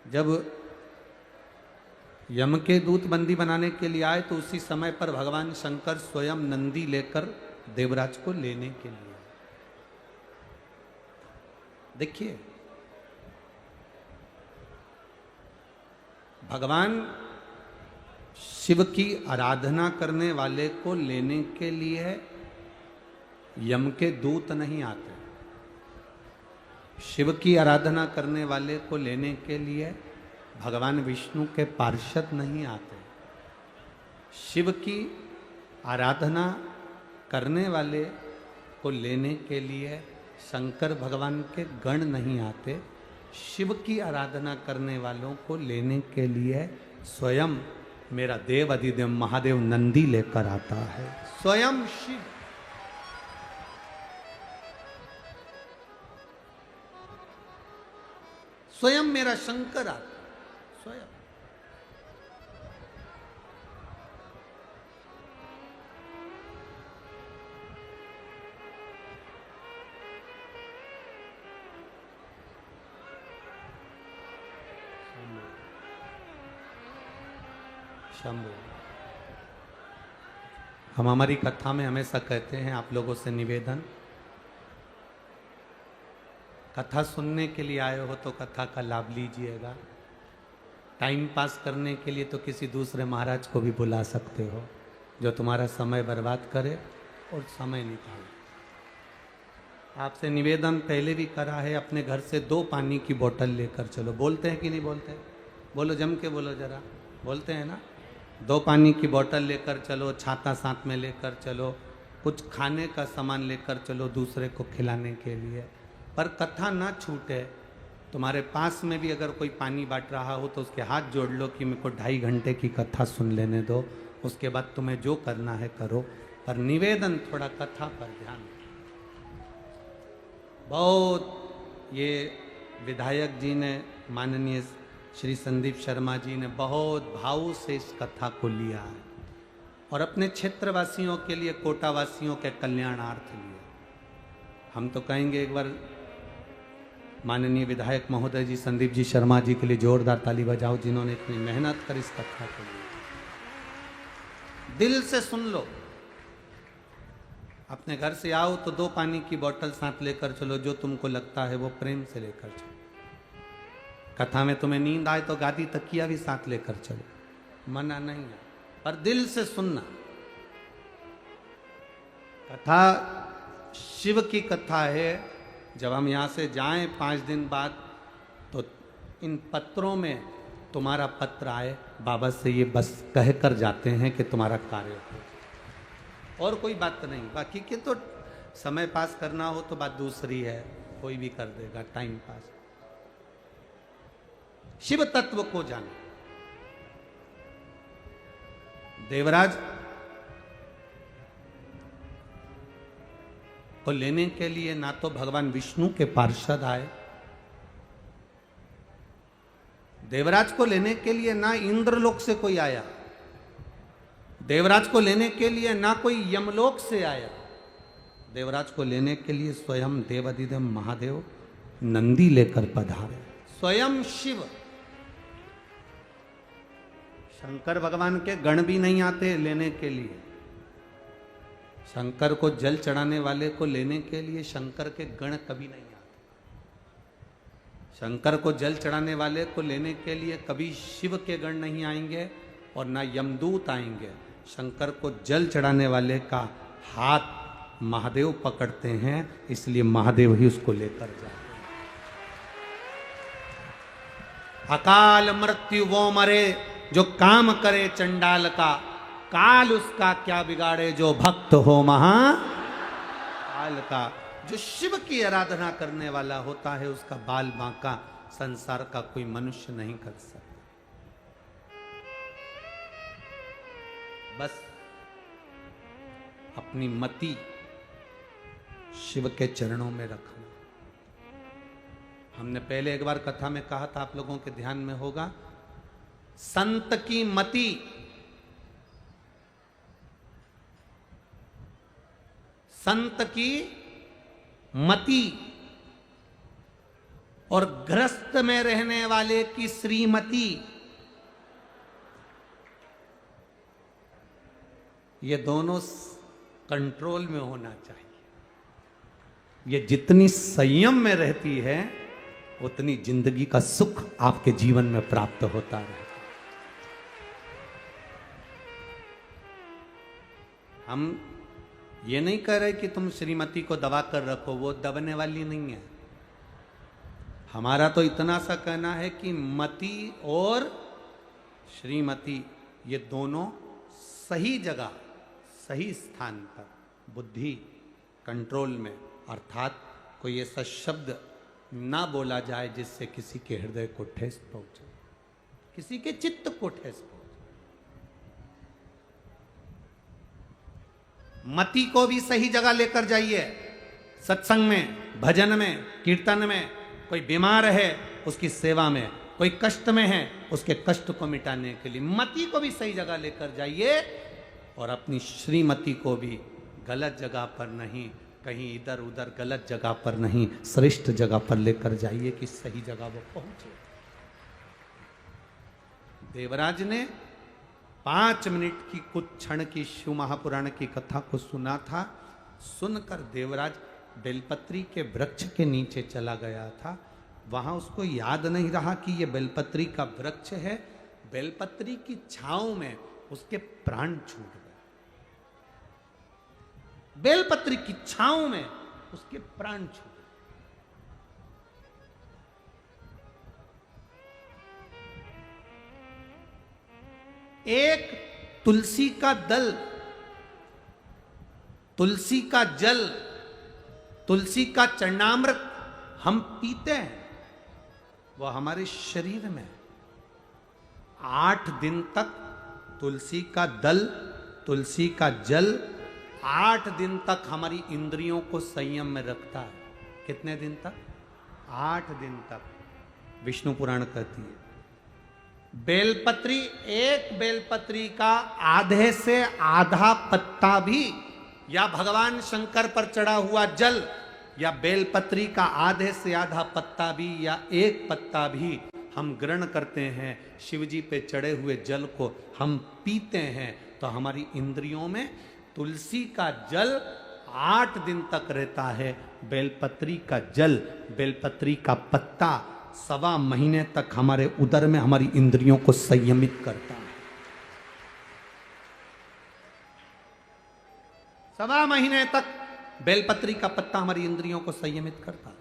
जब यम के दूत बंदी बनाने के लिए आए तो उसी समय पर भगवान शंकर स्वयं नंदी लेकर देवराज को लेने के लिए आए। देखिए भगवान शिव की आराधना करने वाले को लेने के लिए यम के दूत नहीं आते। शिव की आराधना करने वाले को लेने के लिए भगवान विष्णु के पार्षद नहीं आते। शिव की आराधना करने वाले को लेने के लिए शंकर भगवान के गण नहीं आते। शिव की आराधना करने वालों को लेने के लिए स्वयं मेरा देव अधिदेव महादेव नंदी लेकर आता है। स्वयं शिव स्वयं मेरा शंकर आता स्वयं। शंभु हम हमारी कथा में हमेशा कहते हैं, आप लोगों से निवेदन, कथा सुनने के लिए आए हो तो कथा का लाभ लीजिएगा। टाइम पास करने के लिए तो किसी दूसरे महाराज को भी बुला सकते हो जो तुम्हारा समय बर्बाद करे और समय निकाले। आपसे निवेदन पहले भी करा है, अपने घर से 2 पानी की बोतल लेकर चलो। बोलते हैं कि नहीं बोलते? बोलो, जम के बोलो जरा। बोलते हैं ना? 2 पानी की बोतल लेकर चलो, छाता साथ में लेकर चलो, कुछ खाने का सामान लेकर चलो दूसरे को खिलाने के लिए। पर कथा ना छूटे। तुम्हारे पास में भी अगर कोई पानी बांट रहा हो तो उसके हाथ जोड़ लो कि मेरे को 2.5 घंटे की कथा सुन लेने दो, उसके बाद तुम्हें जो करना है करो। पर निवेदन थोड़ा कथा पर ध्यान। बहुत ये विधायक जी ने, माननीय श्री संदीप शर्मा जी ने बहुत भाव से इस कथा को लिया है और अपने क्षेत्रवासियों के लिए, कोटावासियों के कल्याणार्थ लिया। हम तो कहेंगे एक बार माननीय विधायक महोदय जी संदीप जी शर्मा जी के लिए जोरदार ताली बजाओ, जिन्होंने इतनी मेहनत कर इस कथा को लिया। दिल से सुन लो। अपने घर से आओ तो 2 पानी की बोतल साथ लेकर चलो, जो तुमको लगता है वो प्रेम से लेकर चलो। कथा में तुम्हें नींद आए तो गादी तकिया भी साथ लेकर चलो, मना नहीं है, पर दिल से सुनना। कथा शिव की कथा है। जब हम यहाँ से जाएं 5 दिन बाद तो इन पत्रों में तुम्हारा पत्र आए, बाबा से ये बस कह कर जाते हैं कि तुम्हारा कार्य हो, और कोई बात नहीं। बाकी के तो समय पास करना हो तो बात दूसरी है, कोई भी कर देगा टाइम पास। शिव तत्व को जानो। देवराज को लेने के लिए ना तो भगवान विष्णु के पार्षद आए, देवराज को लेने के लिए ना इंद्रलोक से कोई आया, देवराज को लेने के लिए ना कोई यमलोक से आया। देवराज को लेने के लिए स्वयं देवाधिदेव महादेव नंदी लेकर पधारे। स्वयं शिव। शंकर भगवान के गण भी नहीं आते लेने के लिए। शंकर को जल चढ़ाने वाले को लेने के लिए शंकर के गण कभी नहीं आते। शंकर को जल चढ़ाने वाले को लेने के लिए कभी शिव के गण नहीं आएंगे, और ना यमदूत आएंगे। शंकर को जल चढ़ाने वाले का हाथ महादेव पकड़ते हैं, इसलिए महादेव ही उसको लेकर जाते हैं। अकाल मृत्यु वो मरे जो काम करे चंडाल का, काल उसका क्या बिगाड़े जो भक्त हो महाकाल का। जो शिव की आराधना करने वाला होता है उसका बाल बांका संसार का कोई मनुष्य नहीं कर सकता। बस अपनी मति शिव के चरणों में रखना। हमने पहले एक बार कथा में कहा था, आप लोगों के ध्यान में होगा, संत की मति संत की मति और ग्रस्त में रहने वाले की श्रीमती, ये दोनों कंट्रोल में होना चाहिए। ये जितनी संयम में रहती है उतनी जिंदगी का सुख आपके जीवन में प्राप्त होता है। हम ये नहीं कह रहे कि तुम श्रीमती को दबा कर रखो, वो दबने वाली नहीं है। हमारा तो इतना सा कहना है कि मति और श्रीमती ये दोनों सही जगह सही स्थान पर, बुद्धि कंट्रोल में, अर्थात कोई ऐसा शब्द ना बोला जाए जिससे किसी के हृदय को ठेस पहुंचे, किसी के चित्त को ठेस पहुंचे। मति को भी सही जगह लेकर जाइए। सत्संग में, भजन में, कीर्तन में। कोई बीमार है उसकी सेवा में, कोई कष्ट में है उसके कष्ट को मिटाने के लिए मति को भी सही जगह लेकर जाइए, और अपनी श्रीमती को भी गलत जगह पर नहीं, कहीं इधर उधर गलत जगह पर नहीं, श्रेष्ठ जगह पर लेकर जाइए कि सही जगह वो पहुंचे। देवराज ने 5 मिनट की कुछ क्षण की शिव महापुराण की कथा को सुना था। सुनकर देवराज बेलपत्री के वृक्ष के नीचे चला गया था। वहां उसको याद नहीं रहा कि यह बेलपत्री का वृक्ष है। बेलपत्री की छांव में उसके प्राण छूट गए। बेलपत्री की छांव में उसके प्राण छूट गए। एक तुलसी का दल, तुलसी का जल, तुलसी का चरणामृत हम पीते हैं, वह हमारे शरीर में 8 दिन तक तुलसी का दल, तुलसी का जल 8 दिन तक हमारी इंद्रियों को संयम में रखता है। कितने दिन तक? 8 दिन तक। विष्णु पुराण कहती है बेलपत्री, एक बेलपत्री का आधे से आधा पत्ता भी, या भगवान शंकर पर चढ़ा हुआ जल, या बेलपत्री का आधे से आधा पत्ता भी, या एक पत्ता भी हम ग्रहण करते हैं, शिवजी पे चढ़े हुए जल को हम पीते हैं, तो हमारी इंद्रियों में तुलसी का जल 8 दिन तक रहता है। बेलपत्री का जल, बेलपत्री का पत्ता 1.25 महीने तक हमारे उदर में हमारी इंद्रियों को संयमित करता है। 1.25 महीने तक बेलपत्री का पत्ता हमारी इंद्रियों को संयमित करता है।